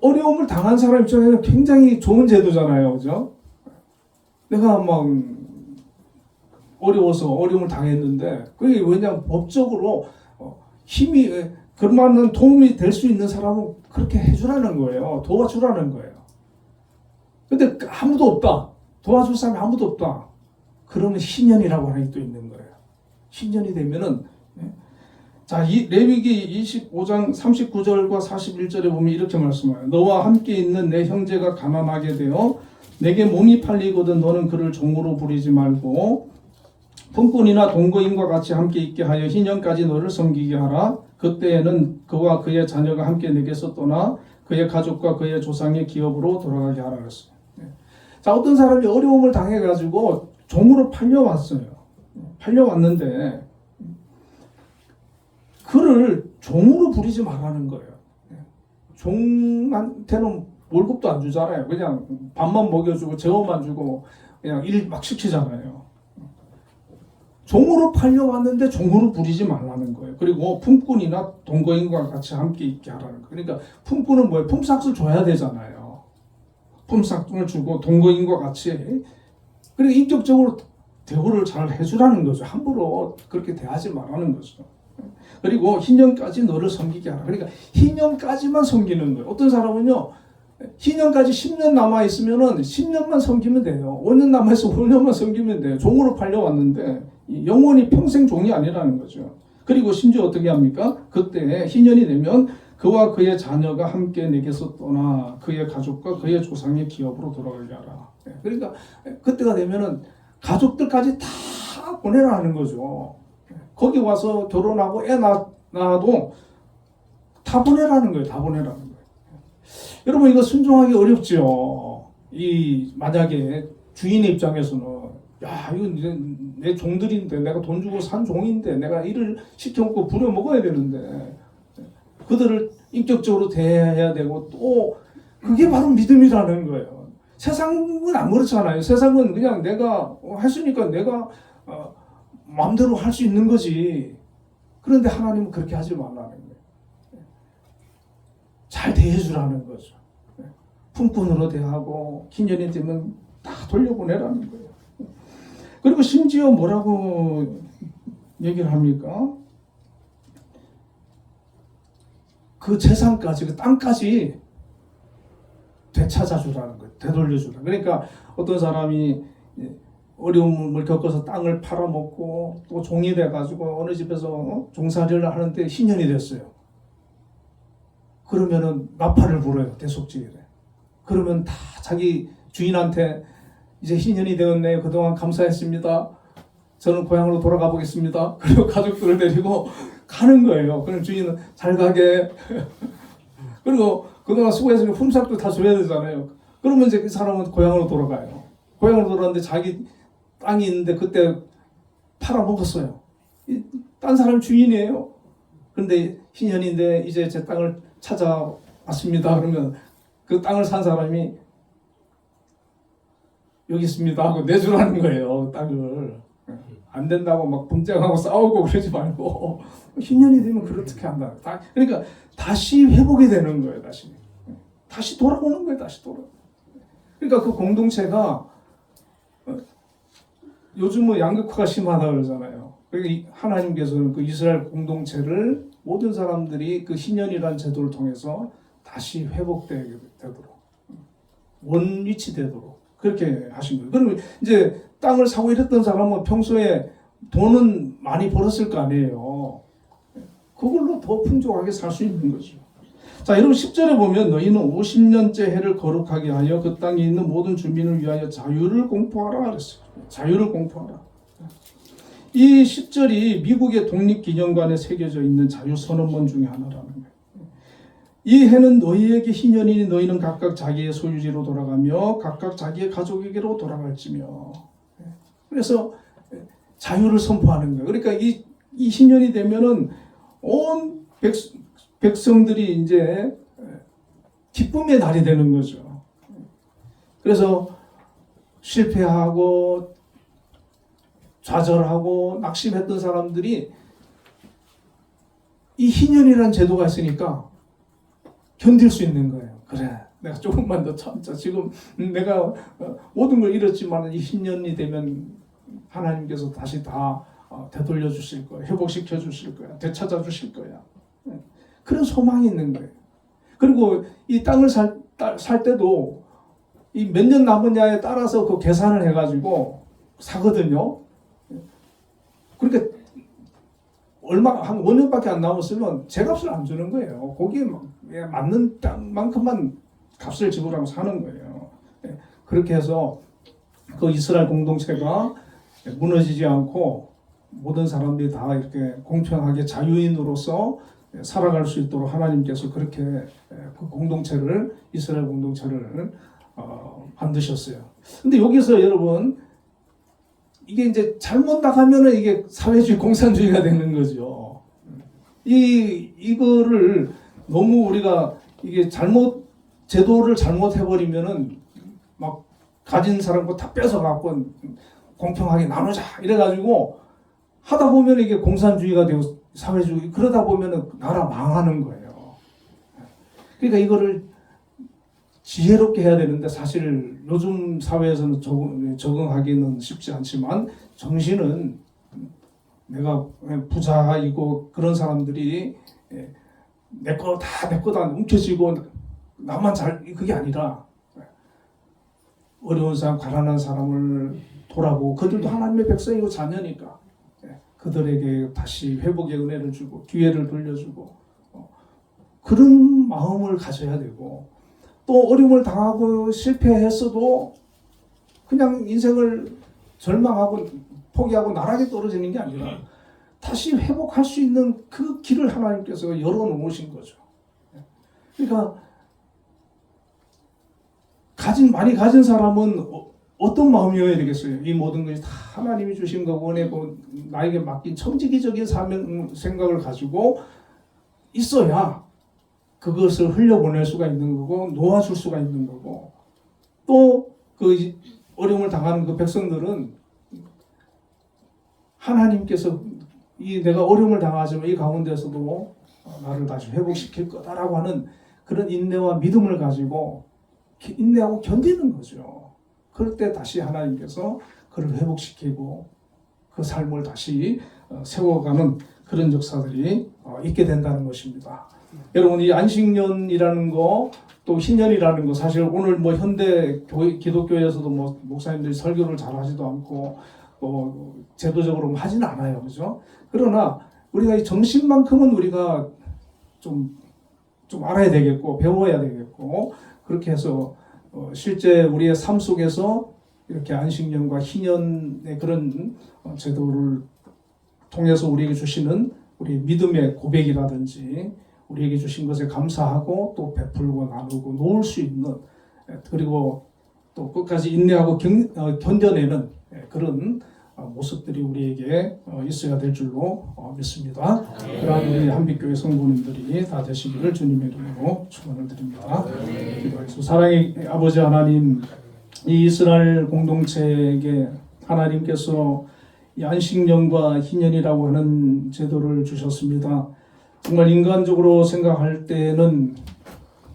어려움을 당한 사람 입장에는 굉장히 좋은 제도잖아요. 그죠? 내가 막 어려워서 어려움을 당했는데 그게 왜냐하면 법적으로 힘이 그만한 도움이 될 수 있는 사람은 그렇게 해주라는 거예요. 도와주라는 거예요. 근데 아무도 없다. 도와줄 사람이 아무도 없다. 그러면 희년이라고 하는 게 또 있는 거예요. 희년이 되면은 자, 이 레위기 25장 39절과 41절에 보면 이렇게 말씀해요. 너와 함께 있는 내 형제가 가난하게 되어 내게 몸이 팔리거든 너는 그를 종으로 부리지 말고 품꾼이나 동거인과 같이 함께 있게 하여 희년까지 너를 섬기게 하라. 그때에는 그와 그의 자녀가 함께 내게서 떠나 그의 가족과 그의 조상의 기업으로 돌아가게 하라 그랬어요. 자, 어떤 사람이 어려움을 당해가지고 종으로 팔려왔어요. 팔려왔는데 그를 종으로 부리지 말라는 거예요. 종한테는 월급도 안 주잖아요. 그냥 밥만 먹여주고 재원만 주고 그냥 일 막 시키잖아요. 종으로 팔려왔는데 종으로 부리지 말라는 거예요. 그리고 품꾼이나 동거인과 같이 함께 있게 하라는 거예요. 그러니까 품꾼은 뭐예요? 품삯을 줘야 되잖아요. 품삯을 주고 동거인과 같이 그리고 인격적으로 대우를 잘 해주라는 거죠. 함부로 그렇게 대하지 말라는 거죠. 그리고 희년까지 너를 섬기게 하라. 그러니까 희년까지만 섬기는 거예요. 어떤 사람은요. 희년까지 10년 남아있으면은 10년만 섬기면 돼요. 5년 남아있으면 5년만 섬기면 돼요. 종으로 팔려왔는데 영원히 평생 종이 아니라는 거죠. 그리고 심지어 어떻게 합니까? 그때 희년이 되면 그와 그의 자녀가 함께 내게서 떠나 그의 가족과 그의 조상의 기업으로 돌아가게 하라. 그러니까 그때가 되면은 가족들까지 다 보내라는 거죠. 거기 와서 결혼하고 애 낳아도 다 보내라는 거예요. 다 보내라는 거예요. 여러분 이거 순종하기 어렵죠. 이 만약에 주인의 입장에서는 야 이거 내 종들인데 내가 돈 주고 산 종인데 내가 일을 시켜먹고 부려 먹어야 되는데 그들을 인격적으로 대해야 되고 또 그게 바로 믿음이라는 거예요. 세상은 안 그렇잖아요. 세상은 그냥 내가 했으니까 내가 마음대로 할 수 있는 거지. 그런데 하나님은 그렇게 하지 말라는 거예요. 잘 대해주라는 거죠. 품꾼으로 대하고 기년이 되면 다 돌려보내라는 거예요. 그리고 심지어 뭐라고 얘기를 합니까? 그 재산까지, 그 땅까지 되찾아주라는 거예요. 되돌려주라. 그러니까 어떤 사람이 어려움을 겪어서 땅을 팔아먹고 또 종이 돼가지고 어느 집에서 종살이를 하는데 신년이 됐어요. 그러면은 나팔을 불어요. 대속제일에. 그러면 다 자기 주인한테 이제 신년이 되었네요. 그동안 감사했습니다. 저는 고향으로 돌아가 보겠습니다. 그리고 가족들을 데리고 가는 거예요. 그럼 주인은 잘 가게. 그리고 그동안 수고했으니까 품삯도 다 줘야 되잖아요. 그러면 이제 그 사람은 고향으로 돌아가요. 고향으로 돌아갔는데 자기 땅이 있는데 그때 팔아먹었어요. 딴 사람 주인이에요. 그런데 신년인데 이제 제 땅을 찾아왔습니다. 그러면 그 땅을 산 사람이 여기 있습니다 하고 내주라는 거예요. 땅을. 안 된다고 막 분쟁하고 싸우고 그러지 말고 신년이 되면 그렇게 한다. 그러니까 다시 회복이 되는 거예요. 다시 돌아오는 거예요. 다시 돌아. 그러니까 그 공동체가 요즘은 양극화가 심하다 그러잖아요. 그러니까 하나님께서는 그 이스라엘 공동체를 모든 사람들이 그 신년이라는 제도를 통해서 다시 회복되도록 원위치되도록 그렇게 하신 거예요. 그러면 이제 땅을 사고 이랬던 사람은 평소에 돈은 많이 벌었을 거 아니에요. 그걸로 더 풍족하게 살 수 있는 거죠. 자, 여러분 10절에 보면 너희는 50년째 해를 거룩하게 하여 그 땅에 있는 모든 주민을 위하여 자유를 공포하라 그랬어요. 자유를 공포하라. 이 10절이 미국의 독립기념관에 새겨져 있는 자유선언문 중에 하나라는 거예요. 이 해는 너희에게 희년이니 너희는 각각 자기의 소유지로 돌아가며 각각 자기의 가족에게로 돌아갈지며. 그래서 자유를 선포하는 거예요. 그러니까 이 희년이 되면은 온 백성들이 이제 기쁨의 날이 되는 거죠. 그래서 실패하고 좌절하고 낙심했던 사람들이 이 희년이라는 제도가 있으니까 견딜 수 있는 거예요. 그래, 내가 조금만 더 참자. 지금 내가 모든 걸 잃었지만 이 신년이 되면 하나님께서 다시 다 되돌려 주실 거야. 회복시켜 주실 거야. 되찾아 주실 거야. 그런 소망이 있는 거예요. 그리고 이 땅을 살 때도 이 몇 년 남았냐에 따라서 그 계산을 해가지고 사거든요. 그러니까 얼마 한 5년밖에 안 남았으면 제값을 안 주는 거예요. 거기에 맞는 땅만큼만 값을 지불하고 사는 거예요. 그렇게 해서 그 이스라엘 공동체가 무너지지 않고 모든 사람들이 다 이렇게 공평하게 자유인으로서 살아갈 수 있도록 하나님께서 그렇게 그 공동체를 이스라엘 공동체를 만드셨어요. 근데 여기서 여러분 이게 이제 잘못 나가면은 이게 사회주의 공산주의가 되는 거죠. 이거를 너무 우리가 이게 제도를 잘못 해버리면은 막 가진 사람 거 다 뺏어 갖고 공평하게 나누자 이래가지고 하다 보면 이게 공산주의가 되고 사회주의 그러다 보면은 나라 망하는 거예요. 그러니까 이거를 지혜롭게 해야 되는데 사실 요즘 사회에서는 적응하기는 쉽지 않지만 정신은 내가 부자이고 그런 사람들이 내 거다 움켜쥐고 나만 그게 아니라 어려운 사람, 가난한 사람을 돌아보고 그들도 하나님의 백성이고 자녀니까 그들에게 다시 회복의 은혜를 주고 기회를 돌려주고 그런 마음을 가져야 되고, 또 어려움을 당하고 실패했어도 그냥 인생을 절망하고 포기하고 나락에 떨어지는 게 아니라 다시 회복할 수 있는 그 길을 하나님께서 열어놓으신 거죠. 그러니까 많이 가진 사람은 어떤 마음이어야 되겠어요? 이 모든 것이 다 하나님이 주신 거고 원하고 나에게 맡긴 천지기적인 생각을 가지고 있어야 그것을 흘려보낼 수가 있는 거고 놓아줄 수가 있는 거고, 또 그 어려움을 당하는 그 백성들은 하나님께서 내가 어려움을 당하지만 이 가운데서도 나를 다시 회복시킬 거다라고 하는 그런 인내와 믿음을 가지고 인내하고 견디는 거죠. 그럴 때 다시 하나님께서 그를 회복시키고 그 삶을 다시 세워가는 그런 역사들이 있게 된다는 것입니다. 여러분, 이 안식년이라는 거, 또 희년이라는 거, 사실 오늘 뭐 현대 기독교에서도 뭐 목사님들이 설교를 잘 하지도 않고 제도적으로 하지는 않아요, 그죠? 그러나 우리가 이 정신만큼은 우리가 좀 알아야 되겠고 배워야 되겠고, 그렇게 해서 실제 우리의 삶 속에서 이렇게 안식년과 희년의 그런 제도를 통해서 우리에게 주시는 우리 믿음의 고백이라든지 우리에게 주신 것에 감사하고 또 베풀고 나누고 놓을 수 있는, 그리고 또 끝까지 인내하고 견뎌내는 그런 모습들이 우리에게 있어야 될 줄로 믿습니다. 그러한 우리 한빛교회 성도님들이 다 되시기를 주님의 이름으로 축원을 드립니다. 기도하겠습니다. 사랑의 아버지 하나님, 이 이스라엘 공동체에게 하나님께서 이 안식년과 희년이라고 하는 제도를 주셨습니다. 정말 인간적으로 생각할 때는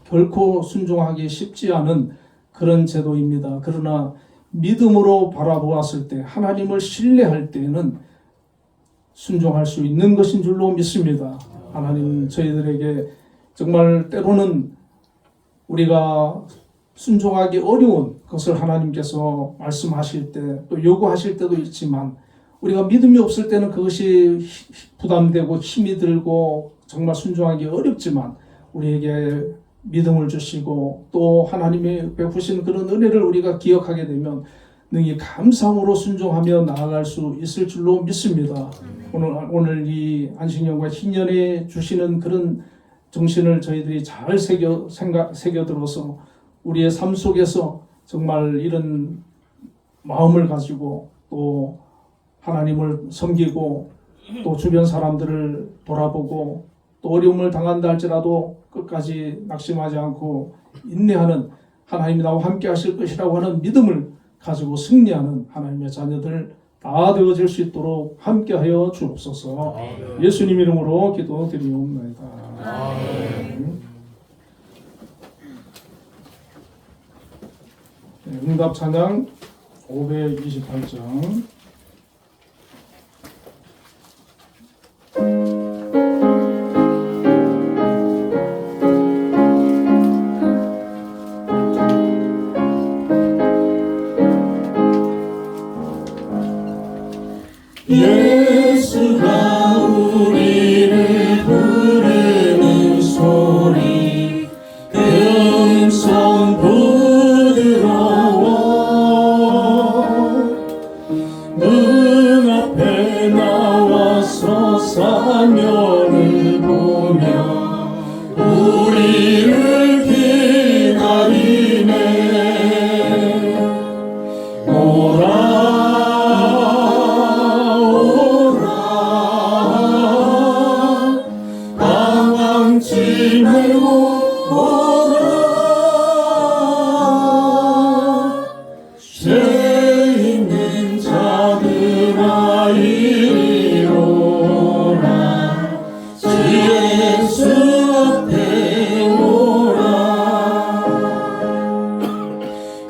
결코 순종하기 쉽지 않은 그런 제도입니다. 그러나 믿음으로 바라보았을 때, 하나님을 신뢰할 때는 순종할 수 있는 것인 줄로 믿습니다. 하나님, 저희들에게 정말 때로는 우리가 순종하기 어려운 것을 하나님께서 말씀하실 때, 또 요구하실 때도 있지만, 우리가 믿음이 없을 때는 그것이 부담되고 힘이 들고 정말 순종하기 어렵지만, 우리에게 믿음을 주시고 또 하나님이 베푸신 그런 은혜를 우리가 기억하게 되면 능히 감사함으로 순종하며 나아갈 수 있을 줄로 믿습니다. 오늘 이 안식년과 희년에 주시는 그런 정신을 저희들이 잘 새겨들어서 우리의 삶 속에서 정말 이런 마음을 가지고 또 하나님을 섬기고 또 주변 사람들을 돌아보고 또 어려움을 당한다 할지라도 끝까지 낙심하지 않고 인내하는, 하나님이 나와 함께 하실 것이라고 하는 믿음을 가지고 승리하는 하나님의 자녀들 다 되어질 수 있도록 함께하여 주옵소서. 예수님 이름으로 기도드리옵나이다. 응답 찬양 528장.
예수가 우리를 부르는 소리, 그 음성 부드러워. 문 앞에 나와서 사면을 보며 우리를 기다리네. 오라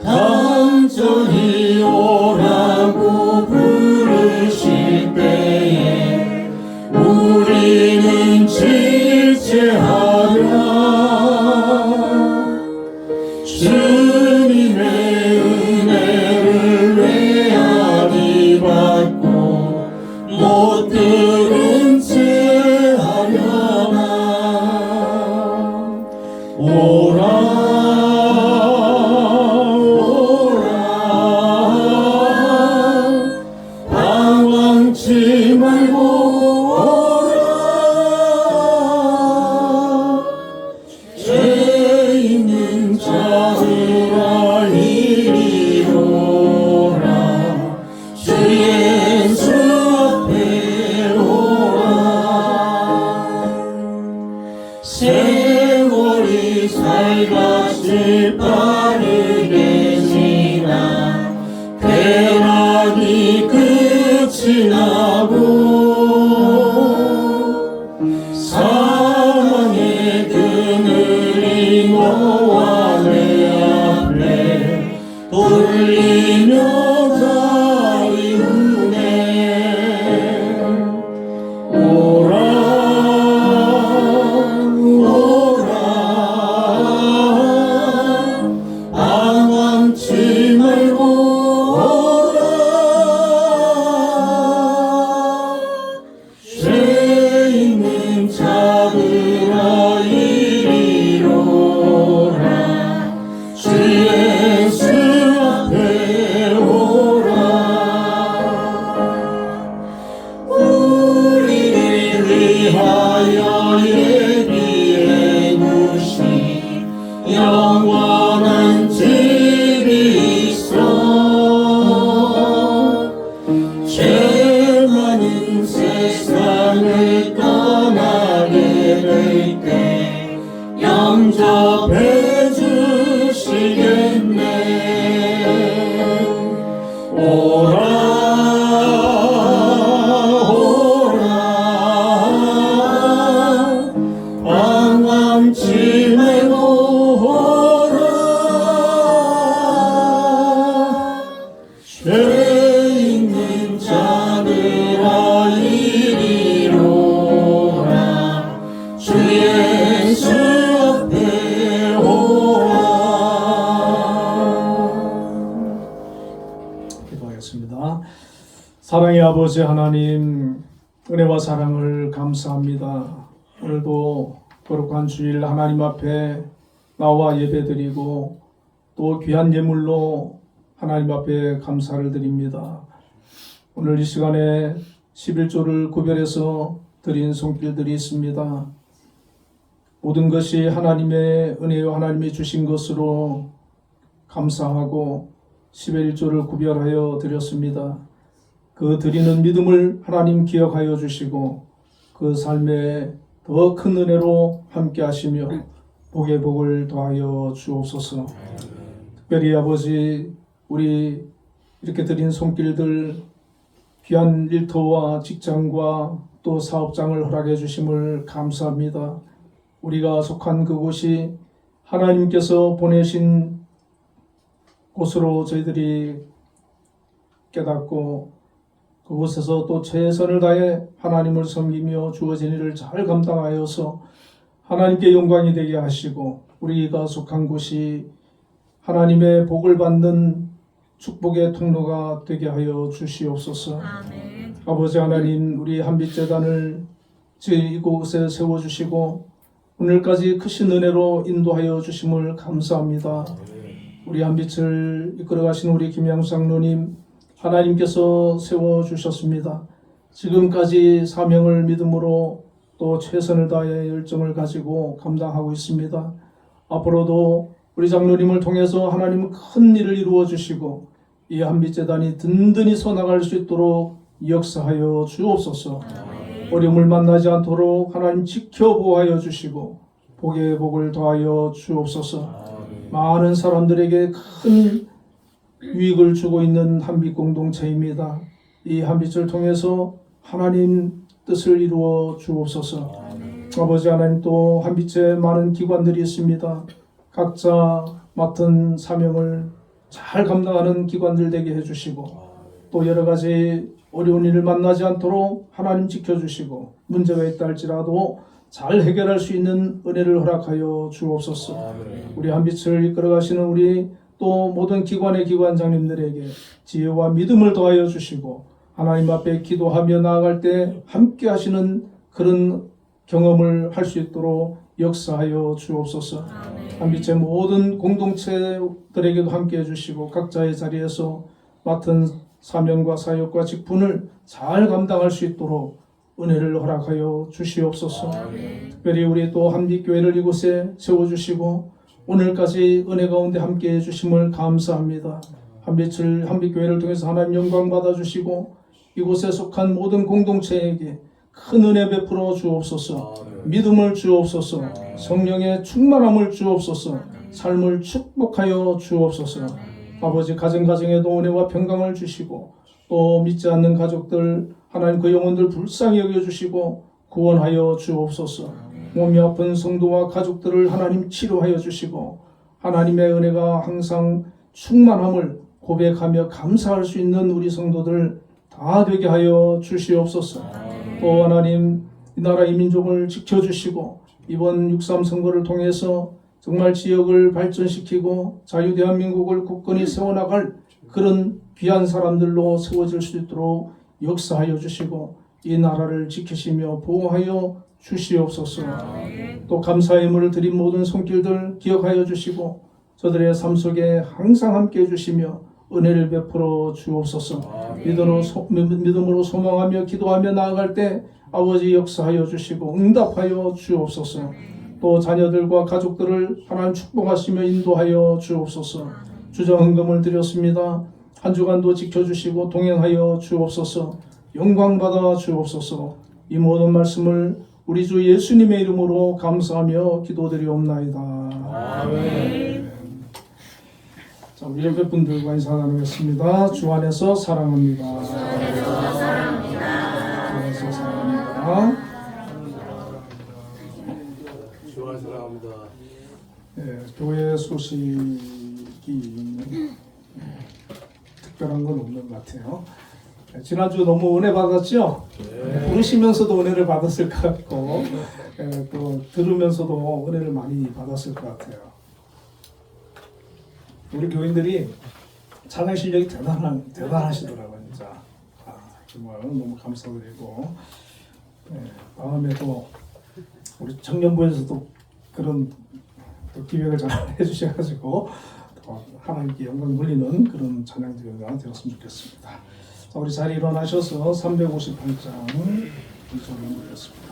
간절히 오라. 오라 방황치 말고 오라 죄 있는 자들아 이리로라 주 예수 앞에 오라.
기도하겠습니다. 사랑의 아버지 하나님, 은혜와 사랑을 감사합니다. 오늘도 거룩한 주일 하나님 앞에 나와 예배드리고 또 귀한 예물로 하나님 앞에 감사를 드립니다. 오늘 이 시간에 11조를 구별해서 드린 손길들이 있습니다. 모든 것이 하나님의 은혜요 하나님이 주신 것으로 감사하고 11조를 구별하여 드렸습니다. 그 드리는 믿음을 하나님 기억하여 주시고 그 삶에 더 큰 은혜로 함께 하시며 복의 복을 더하여 주옵소서. 특별히 아버지, 우리 이렇게 드린 손길들 귀한 일터와 직장과 또 사업장을 허락해 주심을 감사합니다. 우리가 속한 그곳이 하나님께서 보내신 곳으로 저희들이 깨닫고 그곳에서 또 최선을 다해 하나님을 섬기며 주어진 일을 잘 감당하여서 하나님께 영광이 되게 하시고 우리가 속한 곳이 하나님의 복을 받는 축복의 통로가 되게 하여 주시옵소서.
아멘.
아버지 하나님, 우리 한빛재단을 이곳에 세워주시고 오늘까지 크신 은혜로 인도하여 주심을 감사합니다. 우리 한빛을 이끌어가신 우리 김양수 장로님, 하나님께서 세워주셨습니다. 지금까지 사명을 믿음으로 또 최선을 다해 열정을 가지고 감당하고 있습니다. 앞으로도 우리 장로님을 통해서 하나님은 큰 일을 이루어 주시고 이 한빛재단이 든든히 서나갈 수 있도록 역사하여 주옵소서. 어려움을 만나지 않도록 하나님 지켜보호하여 주시고 복의 복을 더하여 주옵소서. 많은 사람들에게 큰 유익을 주고 있는 한빛 공동체입니다. 이 한빛을 통해서 하나님 뜻을 이루어 주옵소서. 아버지 하나님, 또 한빛에 많은 기관들이 있습니다. 각자 맡은 사명을 잘 감당하는 기관들 되게 해주시고 또 여러 가지 어려운 일을 만나지 않도록 하나님 지켜주시고 문제가 있다 할지라도 잘 해결할 수 있는 은혜를 허락하여 주옵소서. 우리 한빛을 이끌어가시는 우리 또 모든 기관의 기관장님들에게 지혜와 믿음을 더하여 주시고 하나님 앞에 기도하며 나아갈 때 함께 하시는 그런 경험을 할 수 있도록 역사하여 주옵소서. 한빛의 모든 공동체들에게도 함께 해주시고 각자의 자리에서 맡은 사명과 사역과 직분을 잘 감당할 수 있도록 은혜를 허락하여 주시옵소서. 특별히 우리 또 한빛교회를 이곳에 세워주시고 오늘까지 은혜 가운데 함께 해주심을 감사합니다. 한빛교회를 통해서 하나님 영광 받아주시고 이곳에 속한 모든 공동체에게 큰 은혜 베풀어 주옵소서. 믿음을 주옵소서. 성령의 충만함을 주옵소서. 삶을 축복하여 주옵소서. 아버지, 가정에도 은혜와 평강을 주시고 또 믿지 않는 가족들 하나님 그 영혼들 불쌍히 여겨주시고 구원하여 주옵소서. 몸이 아픈 성도와 가족들을 하나님 치료하여 주시고 하나님의 은혜가 항상 충만함을 고백하며 감사할 수 있는 우리 성도들 다 되게 하여 주시옵소서. 또 하나님, 이 나라 이 민족을 지켜주시고 이번 6.3 선거를 통해서 정말 지역을 발전시키고 자유대한민국을 굳건히 세워나갈 그런 귀한 사람들로 세워질 수 있도록 역사하여 주시고 이 나라를 지키시며 보호하여 주시옵소서. 또 감사의 예물을 드린 모든 손길들 기억하여 주시고 저들의 삶 속에 항상 함께 해주시며 은혜를 베풀어 주옵소서. 믿음으로 소망하며 기도하며 나아갈 때 아버지 역사하여 주시고 응답하여 주옵소서. 또 자녀들과 가족들을 하나님 축복하시며 인도하여 주옵소서. 주정헌금을 드렸습니다. 한 주간도 지켜주시고 동행하여 주옵소서. 영광 받아 주옵소서. 이 모든 말씀을 우리 주 예수님의 이름으로 감사하며 기도드리옵나이다.
아멘.
자, 우리 옆에 분들과 인사 나누겠습니다. 주 안에서 사랑합니다. 주 안에서 사랑합니다.
주와 사랑합니다.
예, 교회 소식이 특별한 건 없는 것 같아요. 예, 지난주 너무 은혜 받았죠? 예, 부르시면서도 은혜를 받았을 것 같고, 예, 또 들으면서도 은혜를 많이 받았을 것 같아요. 우리 교인들이 찬양 실력이 대단하시더라고요, 진짜. 아, 정말 너무 감사드리고, 예, 다음에 또 우리 청년부에서도 그런 또 기획을 잘 해주셔가지고 또 하나님께 영광 돌리는 그런 찬양대회가 되었으면 좋겠습니다. 자, 우리 자리 일어나셔서 358장 이쪽으로 드리겠습니다.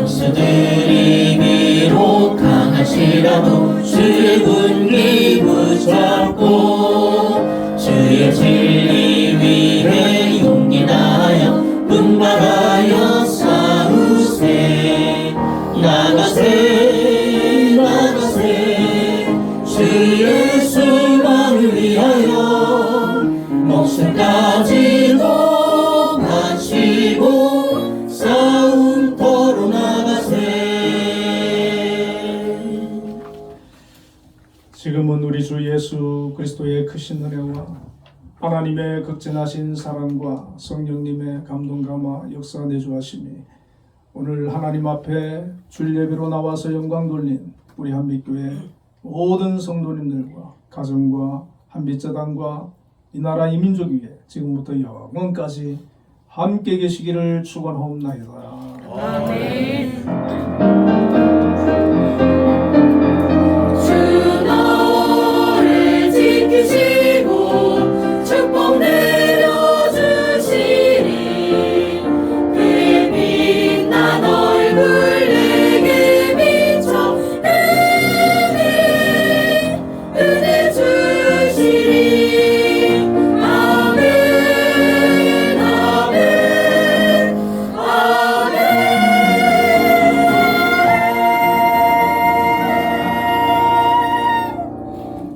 원수들이 비록 강하시라도 주의 군기 붙잡고 주의 진리 위해 용기 다하여 분발하여 싸우세. 나가세 나가세 주 예수만을 위하여 목숨까지도 바치고 싸움터로 나가세.
지금은 우리 주 예수 그리스도의 크신 은혜와 하나님의 극진하신 사랑과 성령님의 감동 감화 역사 내주하심이 오늘 하나님 앞에 줄 예배로 나와서 영광 돌린 우리 한빛교회 모든 성도님들과 가정과 한빛재단과 이 나라 이 민족 위에 지금부터 영원까지 함께 계시기를 축원하옵나이다.
아멘.